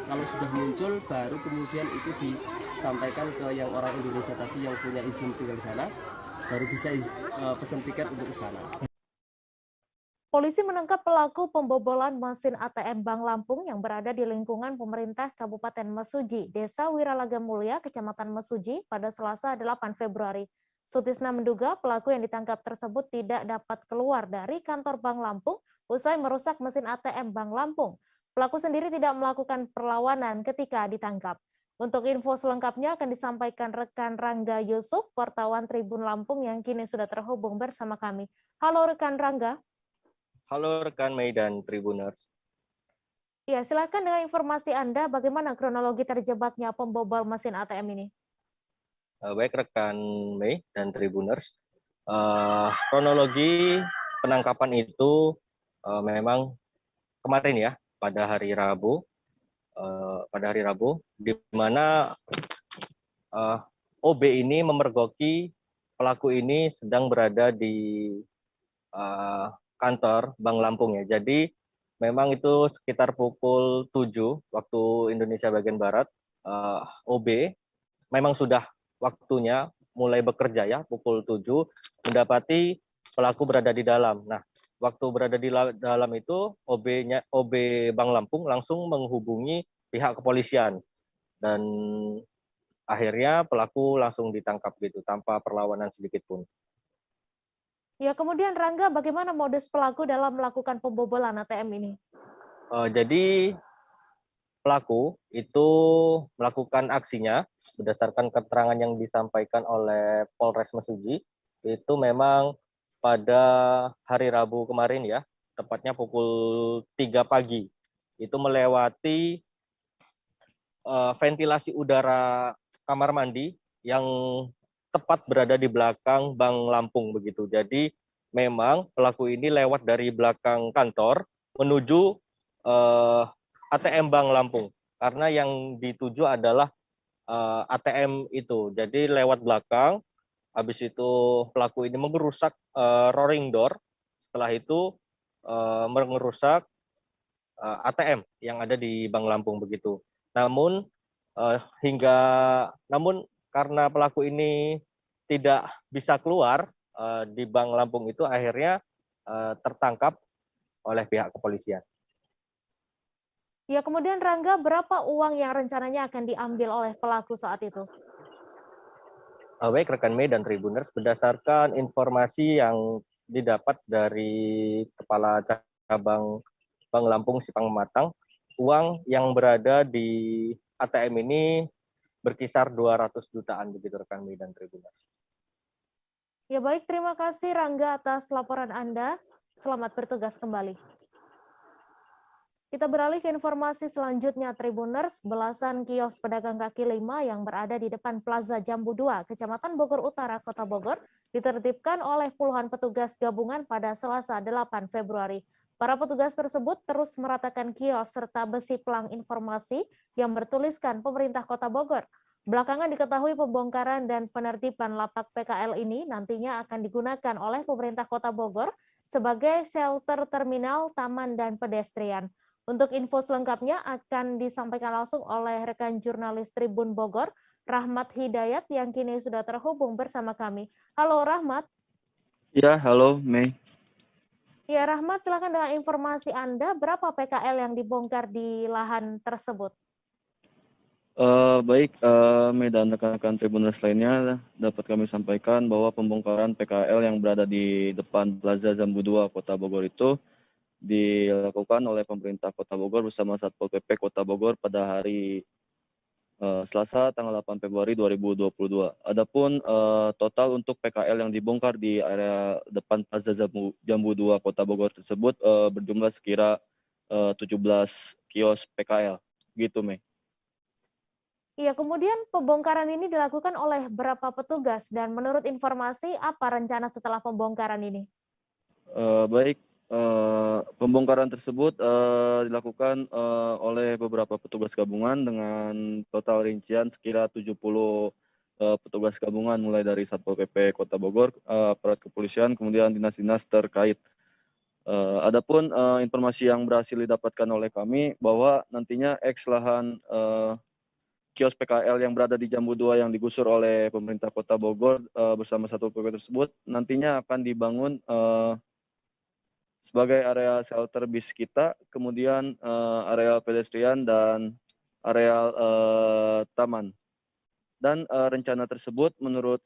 kalau sudah muncul baru kemudian itu disampaikan ke yang orang Indonesia tadi yang punya izin tinggal di sana, baru bisa pesan tiket untuk ke sana. Polisi menangkap pelaku pembobolan mesin ATM Bank Lampung yang berada di lingkungan pemerintah Kabupaten Mesuji, Desa Wiralaga Mulia, Kecamatan Mesuji pada Selasa 8 Februari. Sutisna menduga pelaku yang ditangkap tersebut tidak dapat keluar dari kantor Bank Lampung usai merusak mesin ATM Bank Lampung. Pelaku sendiri tidak melakukan perlawanan ketika ditangkap. Untuk info selengkapnya akan disampaikan rekan Rangga Yusuf, wartawan Tribun Lampung yang kini sudah terhubung bersama kami. Halo rekan Rangga. Halo rekan Mei dan Tribuners. Ya, silakan dengan informasi Anda, bagaimana kronologi terjebaknya pembobol mesin ATM ini? Baik rekan Mei dan Tribuners, kronologi penangkapan itu memang kemarin ya, pada hari Rabu, di mana OB ini memergoki pelaku ini sedang berada di kantor Bank Lampung ya. Jadi memang itu sekitar pukul 7 waktu Indonesia bagian Barat, OB memang sudah waktunya mulai bekerja ya, pukul 7 mendapati pelaku berada di dalam. Nah, waktu berada di dalam itu OB Bank Lampung langsung menghubungi pihak kepolisian dan akhirnya pelaku langsung ditangkap gitu tanpa perlawanan sedikit pun. Ya, kemudian Rangga, bagaimana modus pelaku dalam melakukan pembobolan ATM ini? Jadi pelaku itu melakukan aksinya berdasarkan keterangan yang disampaikan oleh Polres Mesuji, itu memang pada hari Rabu kemarin ya, tepatnya pukul 3 pagi, itu melewati ventilasi udara kamar mandi yang tepat berada di belakang Bank Lampung begitu. Jadi memang pelaku ini lewat dari belakang kantor menuju ATM Bank Lampung, karena yang dituju adalah ATM itu. Jadi lewat belakang, habis itu pelaku ini mengerusak rolling door, setelah itu mengerusak ATM yang ada di Bank Lampung begitu. Namun karena pelaku ini tidak bisa keluar di Bank Lampung itu, akhirnya tertangkap oleh pihak kepolisian. Ya, kemudian Rangga, berapa uang yang rencananya akan diambil oleh pelaku saat itu? Baik rekan Mei dan Tribuners, berdasarkan informasi yang didapat dari Kepala Cabang Bank Lampung Sipang Mematang, uang yang berada di ATM ini berkisar 200 jutaan begitu rekan Mei dan Tribuners. Ya baik, terima kasih Rangga atas laporan Anda. Selamat bertugas kembali. Kita beralih ke informasi selanjutnya, Tribuners. Belasan kios pedagang kaki lima yang berada di depan Plaza Jambu 2, Kecamatan Bogor Utara, Kota Bogor, ditertibkan oleh puluhan petugas gabungan pada Selasa 8 Februari. Para petugas tersebut terus meratakan kios serta besi pelang informasi yang bertuliskan Pemerintah Kota Bogor. Belakangan diketahui pembongkaran dan penertiban lapak PKL ini nantinya akan digunakan oleh Pemerintah Kota Bogor sebagai shelter terminal, taman, dan pedestrian. Untuk info selengkapnya akan disampaikan langsung oleh rekan jurnalis Tribun Bogor, Rahmat Hidayat, yang kini sudah terhubung bersama kami. Halo Rahmat. Ya, halo Mei. Ya Rahmat, silakan dengan informasi Anda, berapa PKL yang dibongkar di lahan tersebut? Baik, Mei dan rekan-rekan Tribuners lainnya dapat kami sampaikan bahwa pembongkaran PKL yang berada di depan Plaza Jambu 2 Kota Bogor itu dilakukan oleh pemerintah Kota Bogor bersama Satpol PP Kota Bogor pada hari Selasa tanggal 8 Februari 2022. Adapun total untuk PKL yang dibongkar di area depan Plaza Jambu 2 Kota Bogor tersebut berjumlah sekira 17 kios PKL. Gitu, Mei. Iya, kemudian pembongkaran ini dilakukan oleh berapa petugas dan menurut informasi apa rencana setelah pembongkaran ini? Baik, pembongkaran tersebut dilakukan oleh beberapa petugas gabungan dengan total rincian sekira 70 petugas gabungan mulai dari Satpol PP Kota Bogor, aparat kepolisian, kemudian dinas-dinas terkait. Adapun informasi yang berhasil didapatkan oleh kami bahwa nantinya lahan kios PKL yang berada di Jambu 2 yang digusur oleh pemerintah Kota Bogor bersama Satpol PP tersebut nantinya akan dibangun sebagai area shelter bis kita, kemudian areal pedestrian dan areal taman. Dan rencana tersebut menurut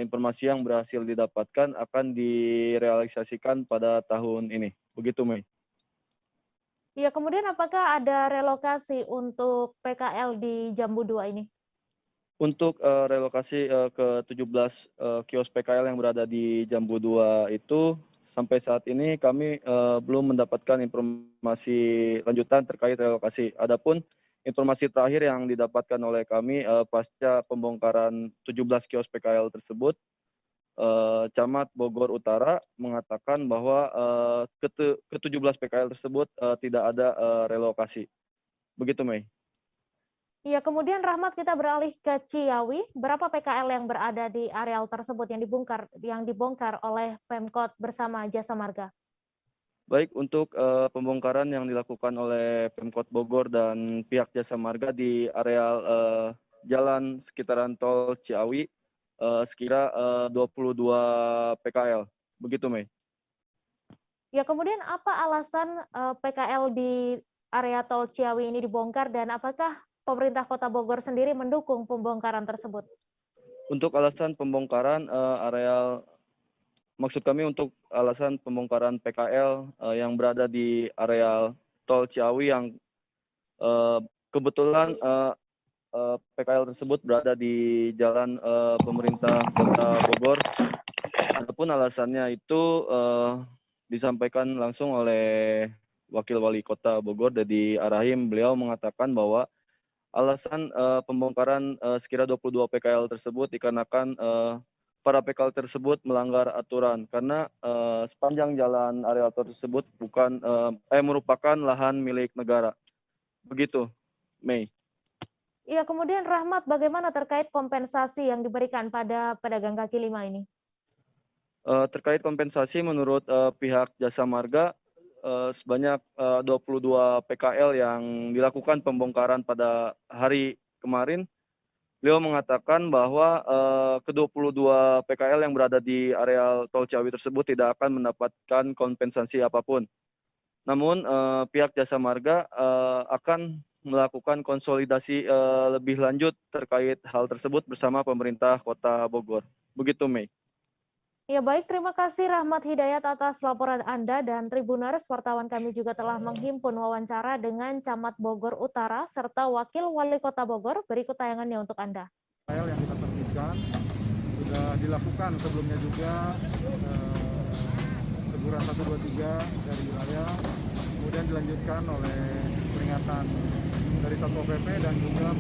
informasi yang berhasil didapatkan akan direalisasikan pada tahun ini. Begitu, Mei. Ya, kemudian apakah ada relokasi untuk PKL di Jambu 2 ini? Untuk relokasi ke 17 kios PKL yang berada di Jambu 2 itu sampai saat ini kami belum mendapatkan informasi lanjutan terkait relokasi. Adapun informasi terakhir yang didapatkan oleh kami pasca pembongkaran 17 kios PKL tersebut, Camat Bogor Utara mengatakan bahwa ke-17 PKL tersebut tidak ada relokasi. Begitu, Mei. Iya, kemudian Rahmat, kita beralih ke Ciawi. Berapa PKL yang berada di areal tersebut yang dibongkar oleh Pemkot bersama Jasa Marga? Baik, untuk pembongkaran yang dilakukan oleh Pemkot Bogor dan pihak Jasa Marga di areal jalan sekitaran tol Ciawi sekira 22 PKL. Begitu, Mei. Ya, kemudian apa alasan PKL di area tol Ciawi ini dibongkar dan apakah pemerintah Kota Bogor sendiri mendukung pembongkaran tersebut? Untuk alasan pembongkaran maksud kami untuk alasan pembongkaran PKL yang berada di areal tol Ciawi yang kebetulan PKL tersebut berada di jalan pemerintah Kota Bogor. Adapun alasannya itu disampaikan langsung oleh Wakil Wali Kota Bogor, Dedi Arahim. Beliau mengatakan bahwa alasan pembongkaran sekira 22 PKL tersebut dikarenakan para PKL tersebut melanggar aturan karena sepanjang jalan areal tersebut merupakan lahan milik negara. Begitu, Mei. Iya, kemudian Rahmat, bagaimana terkait kompensasi yang diberikan pada pedagang kaki lima ini? Terkait kompensasi menurut pihak Jasa Marga sebanyak 22 PKL yang dilakukan pembongkaran pada hari kemarin. Beliau mengatakan bahwa ke-22 PKL yang berada di areal tol Ciawi tersebut tidak akan mendapatkan kompensasi apapun. Namun pihak Jasa Marga akan melakukan konsolidasi lebih lanjut terkait hal tersebut bersama pemerintah Kota Bogor. Begitu, Mei. Ya baik, terima kasih Rahmat Hidayat atas laporan Anda, dan Tribuners, wartawan kami juga telah menghimpun wawancara dengan Camat Bogor Utara serta Wakil Wali Kota Bogor. Berikut tayangannya untuk Anda. Yang kita tertibkan sudah dilakukan sebelumnya juga teguran 1, 2, 3 dari wilayah, kemudian dilanjutkan oleh peringatan dari Satpol PP dan juga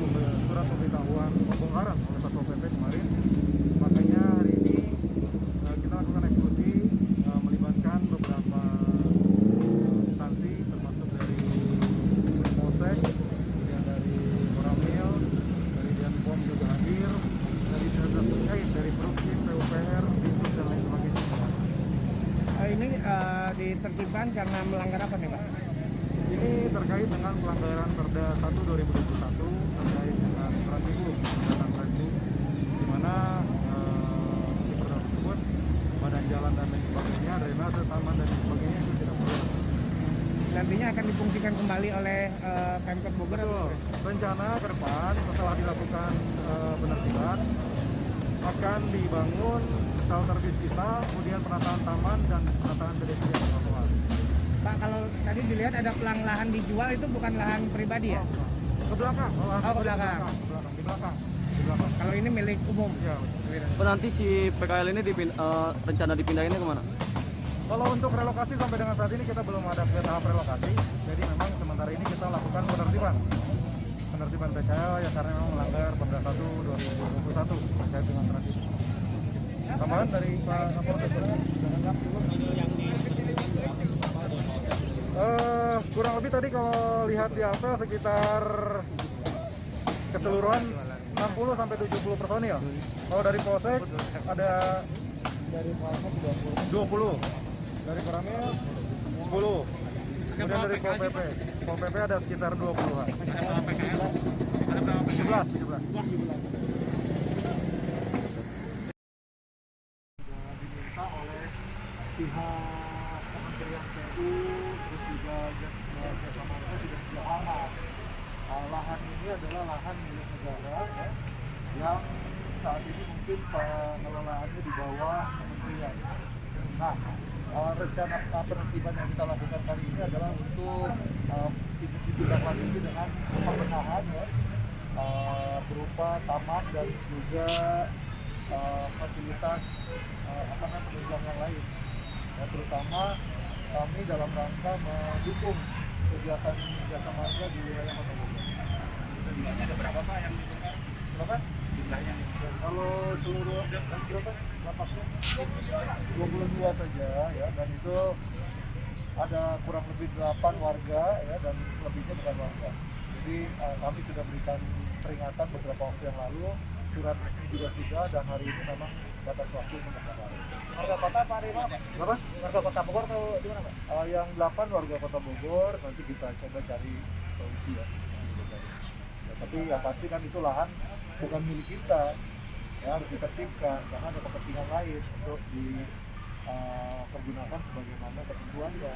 surat pemberitahuan pembongkaran oleh Satpol PP kemarin. Makanya hari ini kita lakukan eksekusi melibatkan beberapa instansi termasuk dari Polsek, kemudian dari Koramil, dari Denpom juga hadir, dari dinas terkait, dari Provinsi, PUPR, Dinas dan lain sebagainya. Ini ditertibkan karena melanggar apa nih, Pak? Ini terkait dengan pelanggaran Perda 1 2021 terkait dengan Transibus, di mana di Perda tersebut badan jalan dan lain sebagainya, drainase, taman dan lain sebagainya itu tidak perlu. Nantinya akan difungsikan kembali oleh Pemkot Bogor. Betul. Rencana ke depan setelah dilakukan penertiban akan dibangun shelter bis kita, kemudian penataan taman dan penataan pedestrian trotoar. Pak, kalau tadi dilihat ada pelang lahan dijual, itu bukan lahan pribadi ya? Ke belakang. Ke belakang. Di belakang. Kalau ini milik umum. Ya. Nanti si PKL ini rencana dipindahinnya kemana? Kalau untuk relokasi sampai dengan saat ini kita belum ada ke tahap relokasi. Jadi memang sementara ini kita lakukan penertiban PKL ya, karena memang melanggar Perda 1 2021 terkait dengan transisi. Tambahan dari Pak Kapolres. Kurang lebih tadi kalau lihat di apel sekitar keseluruhan 60 sampai 70 personil. Kalau dari Polsek ada dari Polsek 20, dari Koramil 10, kemudian dari Pol PP ada sekitar 20-an. Ada PKL? Ada berapa PKL? 17. Diminta oleh pihak Kementerian PU, terus juga Jasa Marga sudah sejak lama. Lahan ini adalah lahan milik negara ya, yang saat ini mungkin pengelolaannya di bawah kementerian. Nah, rencana penertiban yang kita lakukan kali ini adalah untuk ditindaklanjuti dengan pembenahan ya, berupa taman dan juga fasilitas penunjang yang lain. Ya, terutama kami dalam rangka mendukung kegiatan Jasa Marga di wilayah Kota Bogor. Ada berapa Pak yang dibongkar? Berapa? Jumlahnya? Kalau seluruh berapa? Lapaknya 22 saja ya, dan itu ada kurang lebih 8 warga ya, dan selebihnya bukan warga. Jadi kami sudah berikan peringatan beberapa waktu yang lalu, surat resmi juga sudah, dan hari ini memang batas waktu untuk mendaftar. Warga kota Pak Rima? Berapa? Warga kota Bogor atau di mana Pak? Yang 8 warga Kota Bogor, nanti kita coba cari solusi ya. Tapi yang pasti kan itu lahan bukan milik kita, ya harus ditertibkan karena ada kepentingan lain untuk dipergunakan sebagaimana ketentuannya,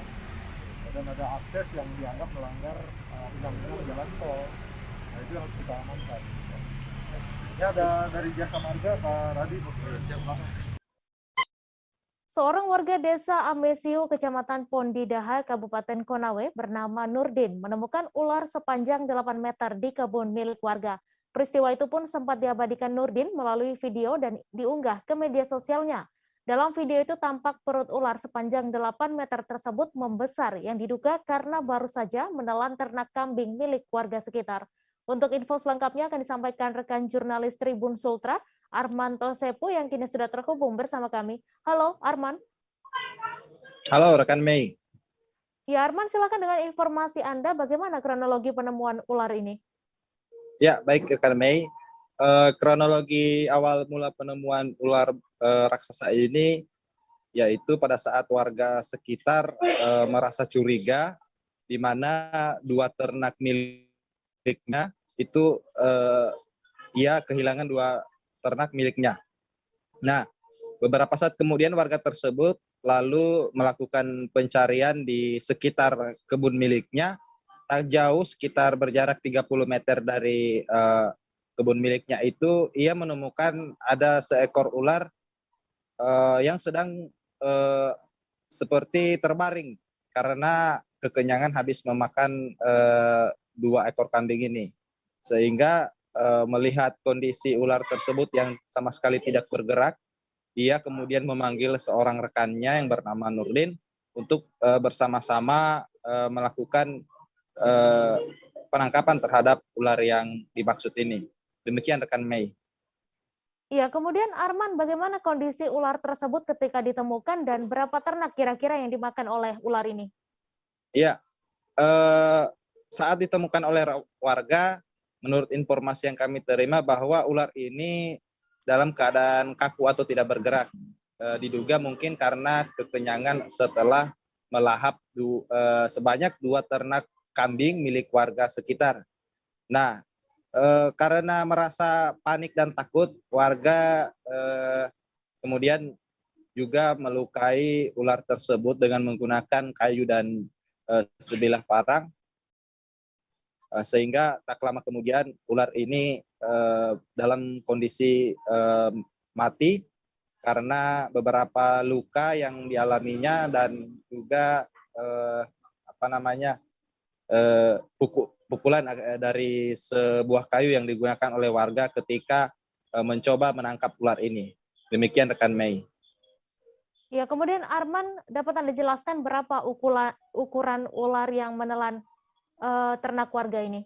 dan ada akses yang dianggap melanggar undang-undang jalan tol. Nah itu yang harus kita amankan. Ya ada dari Jasa Marga Pak Radi. Seorang warga desa Amesiu, Kecamatan Pondidaha, Kabupaten Konawe bernama Nurdin menemukan ular sepanjang 8 meter di kebun milik warga. Peristiwa itu pun sempat diabadikan Nurdin melalui video dan diunggah ke media sosialnya. Dalam video itu tampak perut ular sepanjang 8 meter tersebut membesar yang diduga karena baru saja menelan ternak kambing milik warga sekitar. Untuk info selengkapnya akan disampaikan rekan jurnalis Tribun Sultra, Armanto Sepu, yang kini sudah terhubung bersama kami. Halo, Arman. Halo, rekan Mei. Ya, Arman, silakan dengan informasi Anda, bagaimana kronologi penemuan ular ini? Ya, baik, rekan Mei. Kronologi awal mula penemuan ular raksasa ini, yaitu pada saat warga sekitar merasa curiga, di mana 2 ternak miliknya itu ia kehilangan 2 ternak miliknya. Nah, beberapa saat kemudian warga tersebut lalu melakukan pencarian di sekitar kebun miliknya, tak jauh sekitar berjarak 30 meter dari kebun miliknya itu, ia menemukan ada seekor ular yang sedang seperti terbaring karena kekenyangan habis memakan 2 ekor kambing ini. Sehingga melihat kondisi ular tersebut yang sama sekali tidak bergerak, ia kemudian memanggil seorang rekannya yang bernama Nurdin untuk bersama-sama melakukan penangkapan terhadap ular yang dimaksud ini. Demikian rekan Mei. Iya, kemudian Arman, bagaimana kondisi ular tersebut ketika ditemukan dan berapa ternak kira-kira yang dimakan oleh ular ini? Iya, saat ditemukan oleh warga, menurut informasi yang kami terima bahwa ular ini dalam keadaan kaku atau tidak bergerak. Diduga mungkin karena kekenyangan setelah melahap sebanyak 2 ternak kambing milik warga sekitar. Nah, karena merasa panik dan takut, warga kemudian juga melukai ular tersebut dengan menggunakan kayu dan sebilah parang, sehingga tak lama kemudian ular ini dalam kondisi mati karena beberapa luka yang dialaminya dan juga pukulan dari sebuah kayu yang digunakan oleh warga ketika mencoba menangkap ular ini. Demikian rekan Mei. Ya, kemudian Arman, dapat Anda jelaskan berapa ukuran ular yang menelan ternak warga ini?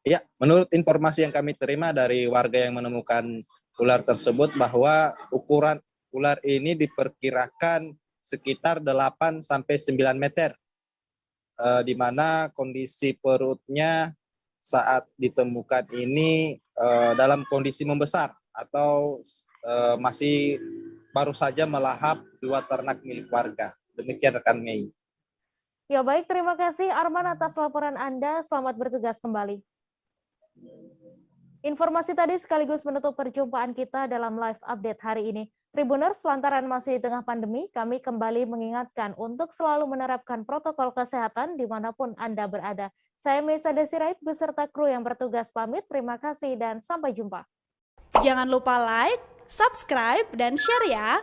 Ya, menurut informasi yang kami terima dari warga yang menemukan ular tersebut bahwa ukuran ular ini diperkirakan sekitar 8 sampai 9 meter. Di mana kondisi perutnya saat ditemukan ini dalam kondisi membesar atau masih baru saja melahap 2 ternak milik warga. Demikian rekan Mei. Ya baik, terima kasih Arman atas laporan Anda. Selamat bertugas kembali. Informasi tadi sekaligus menutup perjumpaan kita dalam live update hari ini. Tribuners, lantaran masih di tengah pandemi, kami kembali mengingatkan untuk selalu menerapkan protokol kesehatan dimanapun Anda berada. Saya Mesa Desirait beserta kru yang bertugas pamit. Terima kasih dan sampai jumpa. Jangan lupa like, subscribe, dan share ya!